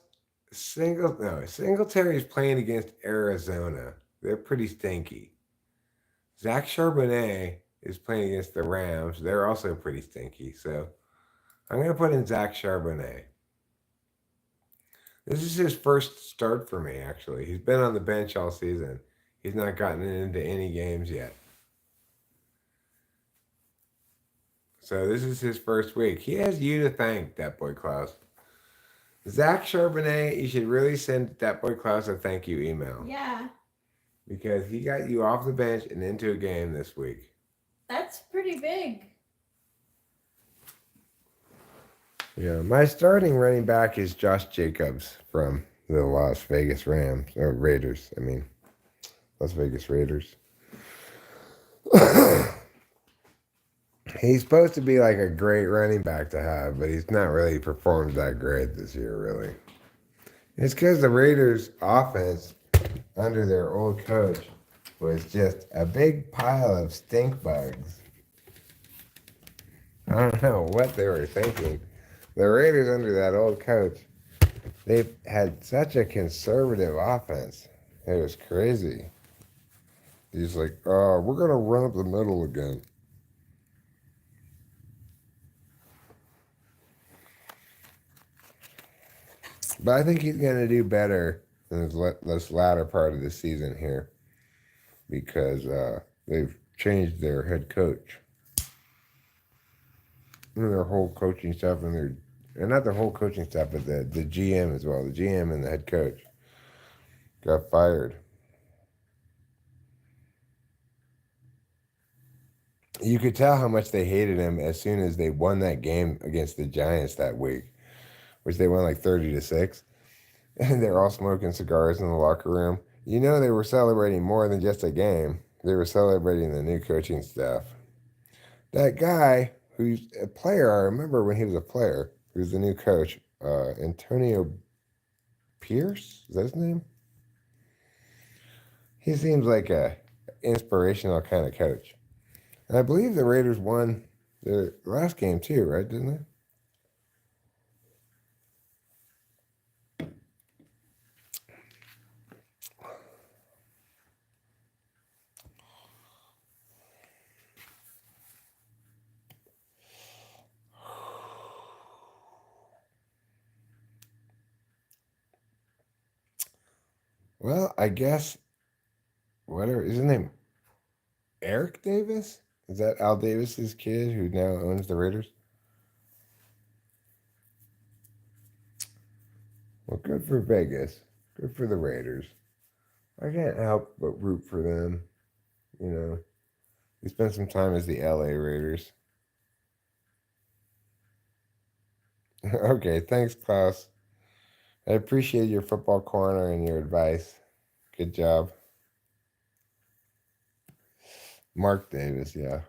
[SPEAKER 1] Singletary's playing against Arizona. They're pretty stinky. Zach Charbonnet is playing against the Rams. They're also pretty stinky. So I'm going to put in Zach Charbonnet. This is his first start for me, actually. He's been on the bench all season. He's not gotten into any games yet. So this is his first week. He has you to thank, that boy Klaus. Zach Charbonnet, you should really send that boy Klaus a thank you email.
[SPEAKER 2] Yeah.
[SPEAKER 1] Because he got you off the bench and into a game this week.
[SPEAKER 2] That's pretty big.
[SPEAKER 1] Yeah, my starting running back is Josh Jacobs from the Las Vegas Rams, or Raiders, I mean. Las Vegas Raiders. He's supposed to be like a great running back to have, but he's not really performed that great this year, really. It's because the Raiders' offense under their old coach was just a big pile of stink bugs. I don't know what they were thinking. The Raiders under that old coach, they had such a conservative offense. It was crazy. He's like, we're going to run up the middle again. But I think he's going to do better in this latter part of the season here because they've changed their head coach. And their whole coaching staff and not their whole coaching staff, but the GM as well. The GM and the head coach got fired. You could tell how much they hated him as soon as they won that game against the Giants that week, which they won like 30-6. And they're all smoking cigars in the locker room. You know they were celebrating more than just a game. They were celebrating the new coaching staff. That guy who's a player, I remember when he was a player, who's the new coach, Antonio Pierce, is that his name? He seems like a inspirational kind of coach. And I believe the Raiders won their last game too, right? Didn't they? Well, I guess whatever is his name, Eric Davis. Is that Al Davis's kid who now owns the Raiders? Well, good for Vegas. Good for the Raiders. I can't help but root for them. You know, we spent some time as the LA Raiders. Okay, thanks, Klaus. I appreciate your football corner and your advice. Good job. Mark Davis, yeah.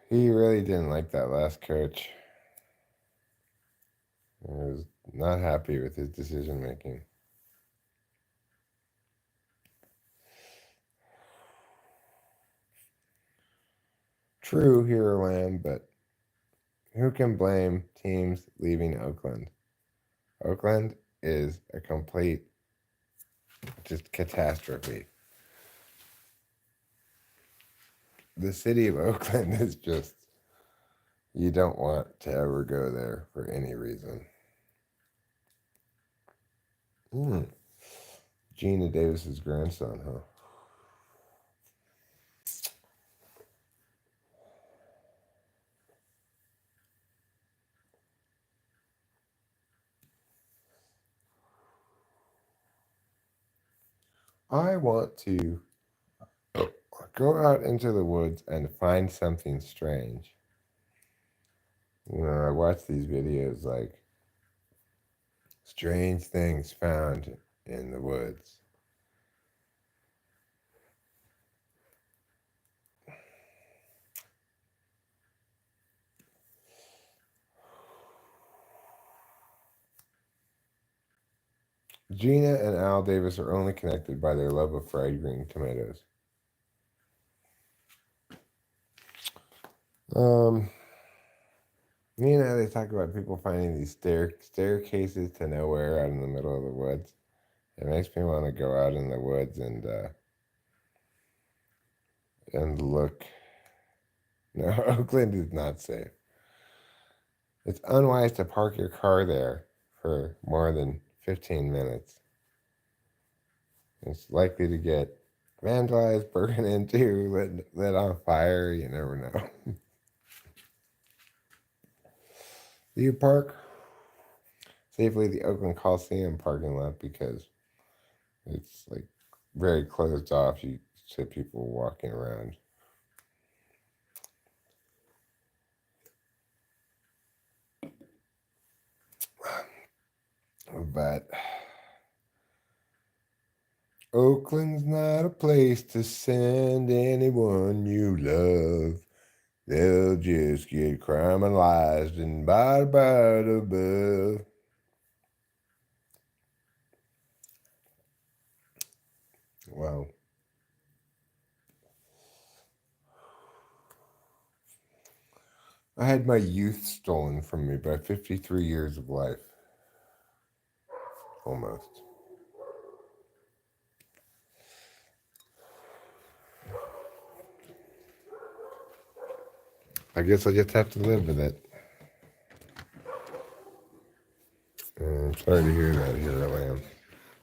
[SPEAKER 1] He really didn't like that last coach. I was not happy with his decision making. True, Hero Land, but who can blame teams leaving Oakland? Oakland is a complete just catastrophe. The city of Oakland is just, you don't want to ever go there for any reason. Gina Davis's grandson, huh? I want to go out into the woods and find something strange. You know, I watch these videos like strange things found in the woods. Gina and Al Davis are only connected by their love of fried green tomatoes. They talk about people finding these staircases to nowhere out in the middle of the woods. It makes me want to go out in the woods and look. No, Oakland is not safe. It's unwise to park your car there for more than 15 minutes. It's likely to get vandalized, broken into, lit on fire. You never know. Do you park safely the Oakland Coliseum parking lot because it's like very closed off? You see people walking around. But Oakland's not a place to send anyone you love. They'll just get criminalized and bada above. Wow. I had my youth stolen from me by 53 years of life. Almost. I guess I just have to live with it. I'm sorry to hear that, Hero Lamb.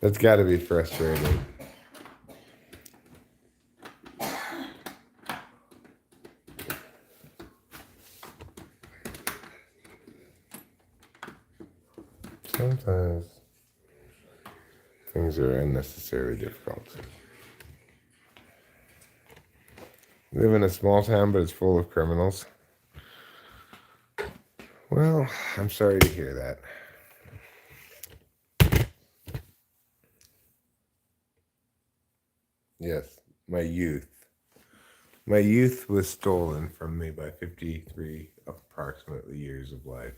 [SPEAKER 1] That's got to be frustrating. Sometimes things are unnecessarily difficult. We live in a small town, but it's full of criminals. Well, I'm sorry to hear that. Yes, my youth. My youth was stolen from me by 53 approximately years of life.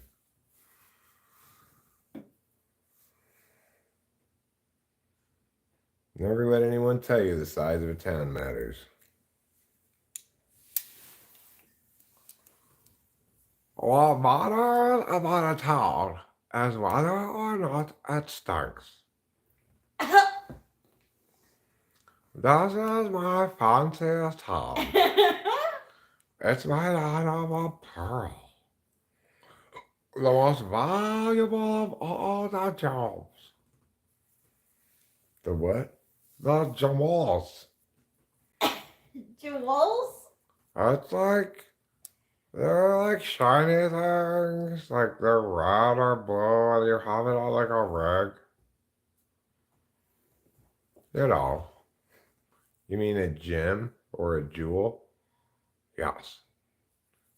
[SPEAKER 1] Never let anyone tell you the size of a town matters. What matters about a town is whether or not it stinks. This is my fanciest town. It's made out of a pearl. The most valuable of all the jewels. The what? The jewels.
[SPEAKER 2] Jewels?
[SPEAKER 1] It's like they're like shiny things, like they're red or blue, and you have it on like a rig. You know. You mean a gem or a jewel? Yes.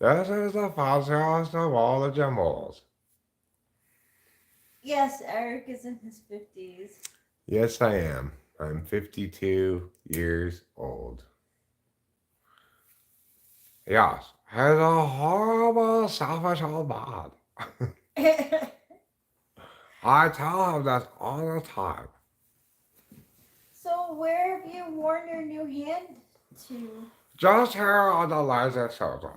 [SPEAKER 1] This is the fanciest of all the jewels.
[SPEAKER 2] Yes, Eric is in his 50s.
[SPEAKER 1] Yes, I am. I'm 52 years old. Yes. He's a horrible, selfish old man. I tell him that all the time.
[SPEAKER 2] So where have you worn your new hand to?
[SPEAKER 1] Just here on the laser surgeon.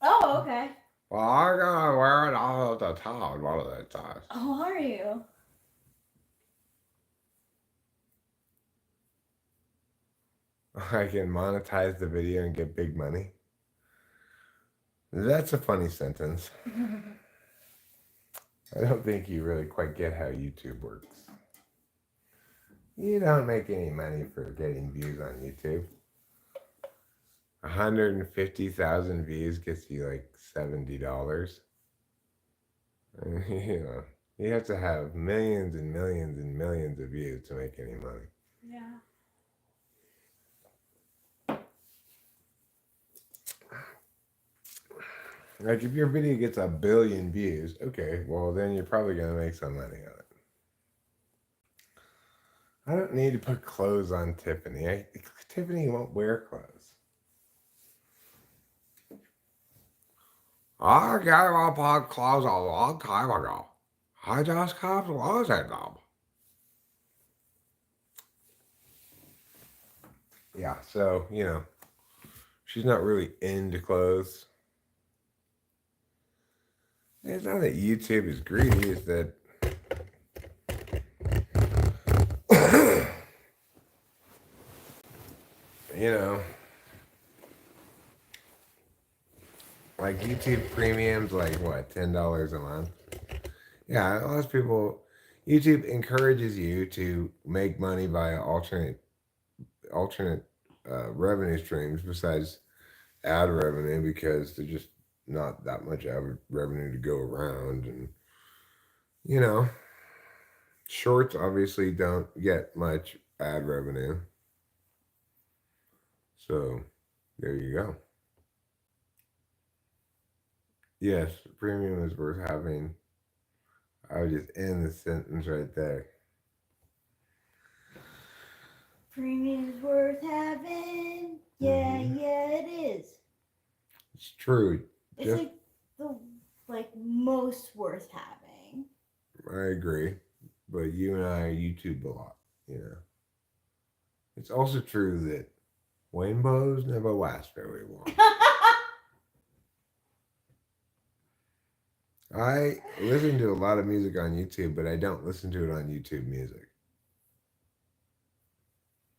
[SPEAKER 2] Oh, okay.
[SPEAKER 1] Well, I'm gonna wear it all of the town one of the times.
[SPEAKER 2] How are you?
[SPEAKER 1] I can monetize the video and get big money. That's a funny sentence. I don't think you really quite get how YouTube works. You don't make any money for getting views on YouTube. 150,000 views gets you like $70. You know, you have to have millions and millions and millions of views to make any money.
[SPEAKER 2] Yeah.
[SPEAKER 1] Like if your video gets 1 billion views, okay, well then you're probably gonna make some money on it. I don't need to put clothes on Tiffany. Tiffany won't wear clothes. I gave up on clothes a long time ago. I just kept losing them. Yeah, so, you know, she's not really into clothes. It's not that YouTube is greedy, it's that you know, like YouTube premiums, like what, $10 a month? Yeah, a lot of people, YouTube encourages you to make money via alternate revenue streams besides ad revenue because there's just not that much ad revenue to go around, and you know, shorts obviously don't get much ad revenue. So there you go. Yes, premium is worth having. I would just end the sentence right there.
[SPEAKER 2] Premium's worth having. Yeah, yeah, it is.
[SPEAKER 1] It's true.
[SPEAKER 2] It's
[SPEAKER 1] Just,
[SPEAKER 2] like the most worth having.
[SPEAKER 1] I agree. But you and I YouTube a lot, you know. It's also true that rainbows never last very long. I listen to a lot of music on YouTube, but I don't listen to it on YouTube Music.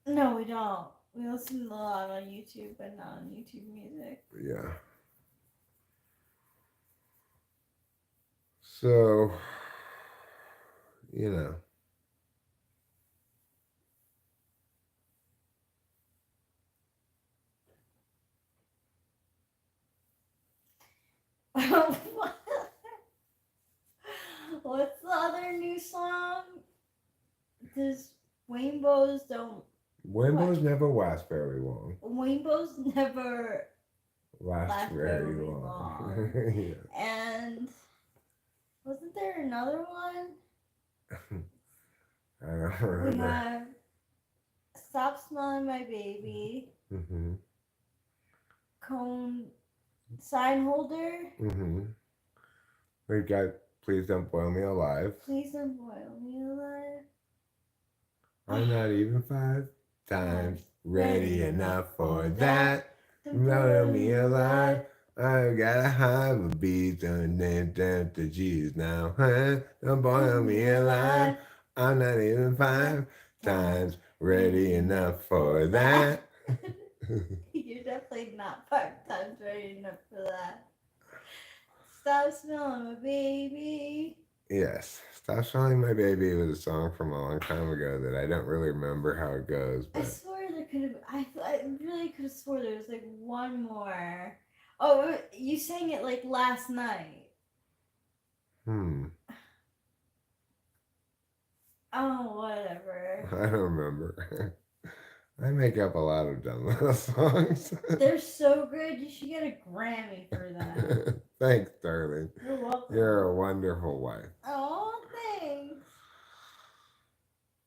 [SPEAKER 2] No, we don't. We listen a lot on YouTube, but not on YouTube Music.
[SPEAKER 1] Yeah. So, you know.
[SPEAKER 2] What's the other new song? This rainbows don't.
[SPEAKER 1] Rainbows never last very long.
[SPEAKER 2] Rainbows never
[SPEAKER 1] Last very long. Yeah.
[SPEAKER 2] And wasn't there another one?
[SPEAKER 1] I don't
[SPEAKER 2] We
[SPEAKER 1] remember.
[SPEAKER 2] have Stop Smelling My Baby,
[SPEAKER 1] Mm-hmm.
[SPEAKER 2] Cone Sign Holder,
[SPEAKER 1] We got Please Don't Boil Me Alive.
[SPEAKER 2] Please Don't Boil Me Alive.
[SPEAKER 1] I'm not even 5 times ready enough for that. Boil me alive. I've got a hive of bees down the G's now, huh? Don't boil me alive. I'm not even 5 times ready enough for that.
[SPEAKER 2] You're definitely not 5 times ready enough for that. Stop smelling my baby.
[SPEAKER 1] Yes. Stop Smelling My Baby was a song from a long time ago that I don't really remember how it goes,
[SPEAKER 2] I
[SPEAKER 1] but
[SPEAKER 2] swear there could have. I really could have swore there was like one more. Oh, you sang it like last night.
[SPEAKER 1] hmm.
[SPEAKER 2] Oh, whatever.
[SPEAKER 1] I don't remember. I make up a lot of dumb little songs.
[SPEAKER 2] They're so good. You should get a Grammy for them.
[SPEAKER 1] Thanks, darling.
[SPEAKER 2] You're welcome.
[SPEAKER 1] You're a wonderful wife.
[SPEAKER 2] Oh, thanks.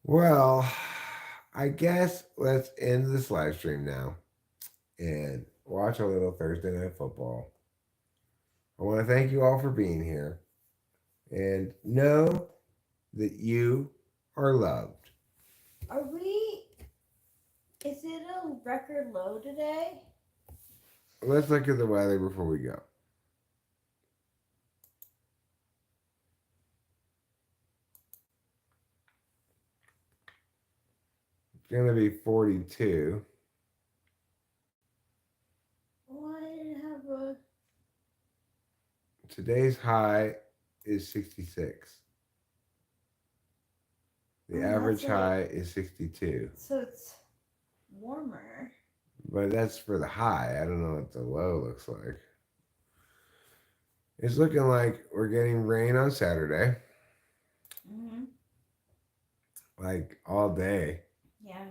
[SPEAKER 1] Well, I guess let's end this live stream now and watch a little Thursday Night Football. I want to thank you all for being here and know that you are loved.
[SPEAKER 2] Are we? Is it a record low today?
[SPEAKER 1] Let's look at the weather before we go. It's going to be 42.
[SPEAKER 2] Why did it have a?
[SPEAKER 1] Today's high is 66. The average high is 62.
[SPEAKER 2] So it's warmer.
[SPEAKER 1] But that's for the high. I don't know what the low looks like. It's looking like we're getting rain on Saturday.
[SPEAKER 2] Mm-hmm.
[SPEAKER 1] Like all day.
[SPEAKER 2] Yeah.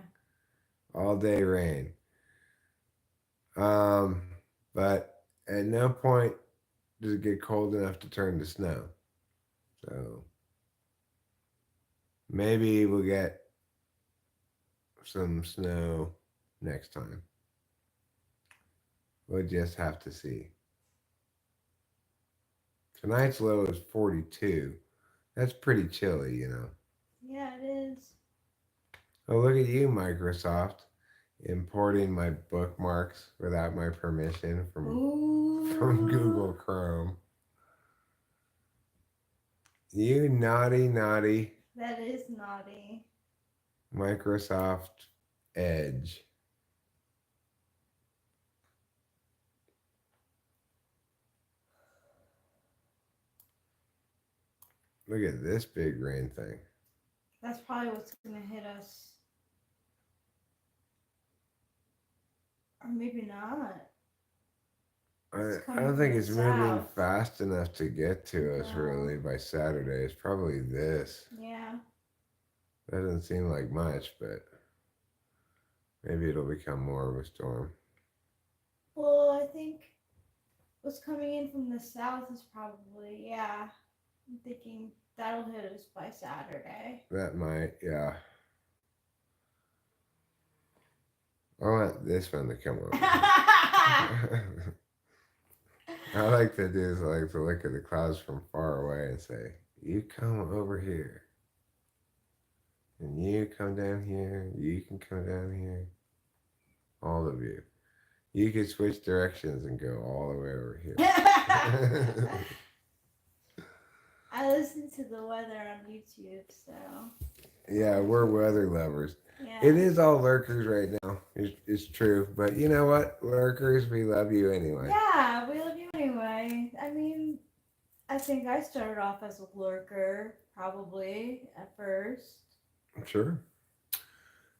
[SPEAKER 1] All day rain. But at no point does it get cold enough to turn to snow. So maybe we'll get some snow next time. We'll just have to see. Tonight's low is 42. That's pretty chilly, you know.
[SPEAKER 2] Yeah, it is.
[SPEAKER 1] Oh, look at you, Microsoft, importing my bookmarks without my permission from Google Chrome. You naughty, naughty
[SPEAKER 2] That is naughty.
[SPEAKER 1] Microsoft Edge. Look at this big rain thing.
[SPEAKER 2] That's probably what's gonna hit us. Or maybe not.
[SPEAKER 1] I don't think it's moving fast enough to get to us really by Saturday. It's probably this.
[SPEAKER 2] Yeah.
[SPEAKER 1] Doesn't seem like much, but maybe it'll become more of a storm.
[SPEAKER 2] Well, I think what's coming in from the south is probably, yeah. I'm thinking that'll hit us by Saturday.
[SPEAKER 1] That might, yeah. I want this one to come over. I like to do is I like to look at the clouds from far away and say, you come over here. And you come down here. You can come down here. All of you. You could switch directions and go all the way over here.
[SPEAKER 2] I listen to the weather on YouTube, so.
[SPEAKER 1] Yeah, we're weather lovers.
[SPEAKER 2] Yeah.
[SPEAKER 1] It is all lurkers right now. It's true. But you know what? Lurkers, we love you anyway.
[SPEAKER 2] Yeah, we love you anyway. I mean, I think I started off as a lurker, probably, at first.
[SPEAKER 1] Sure.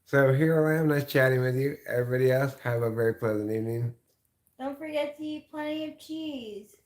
[SPEAKER 1] So here I am, nice chatting with you. Everybody else, have a very pleasant evening.
[SPEAKER 2] Don't forget to eat plenty of cheese.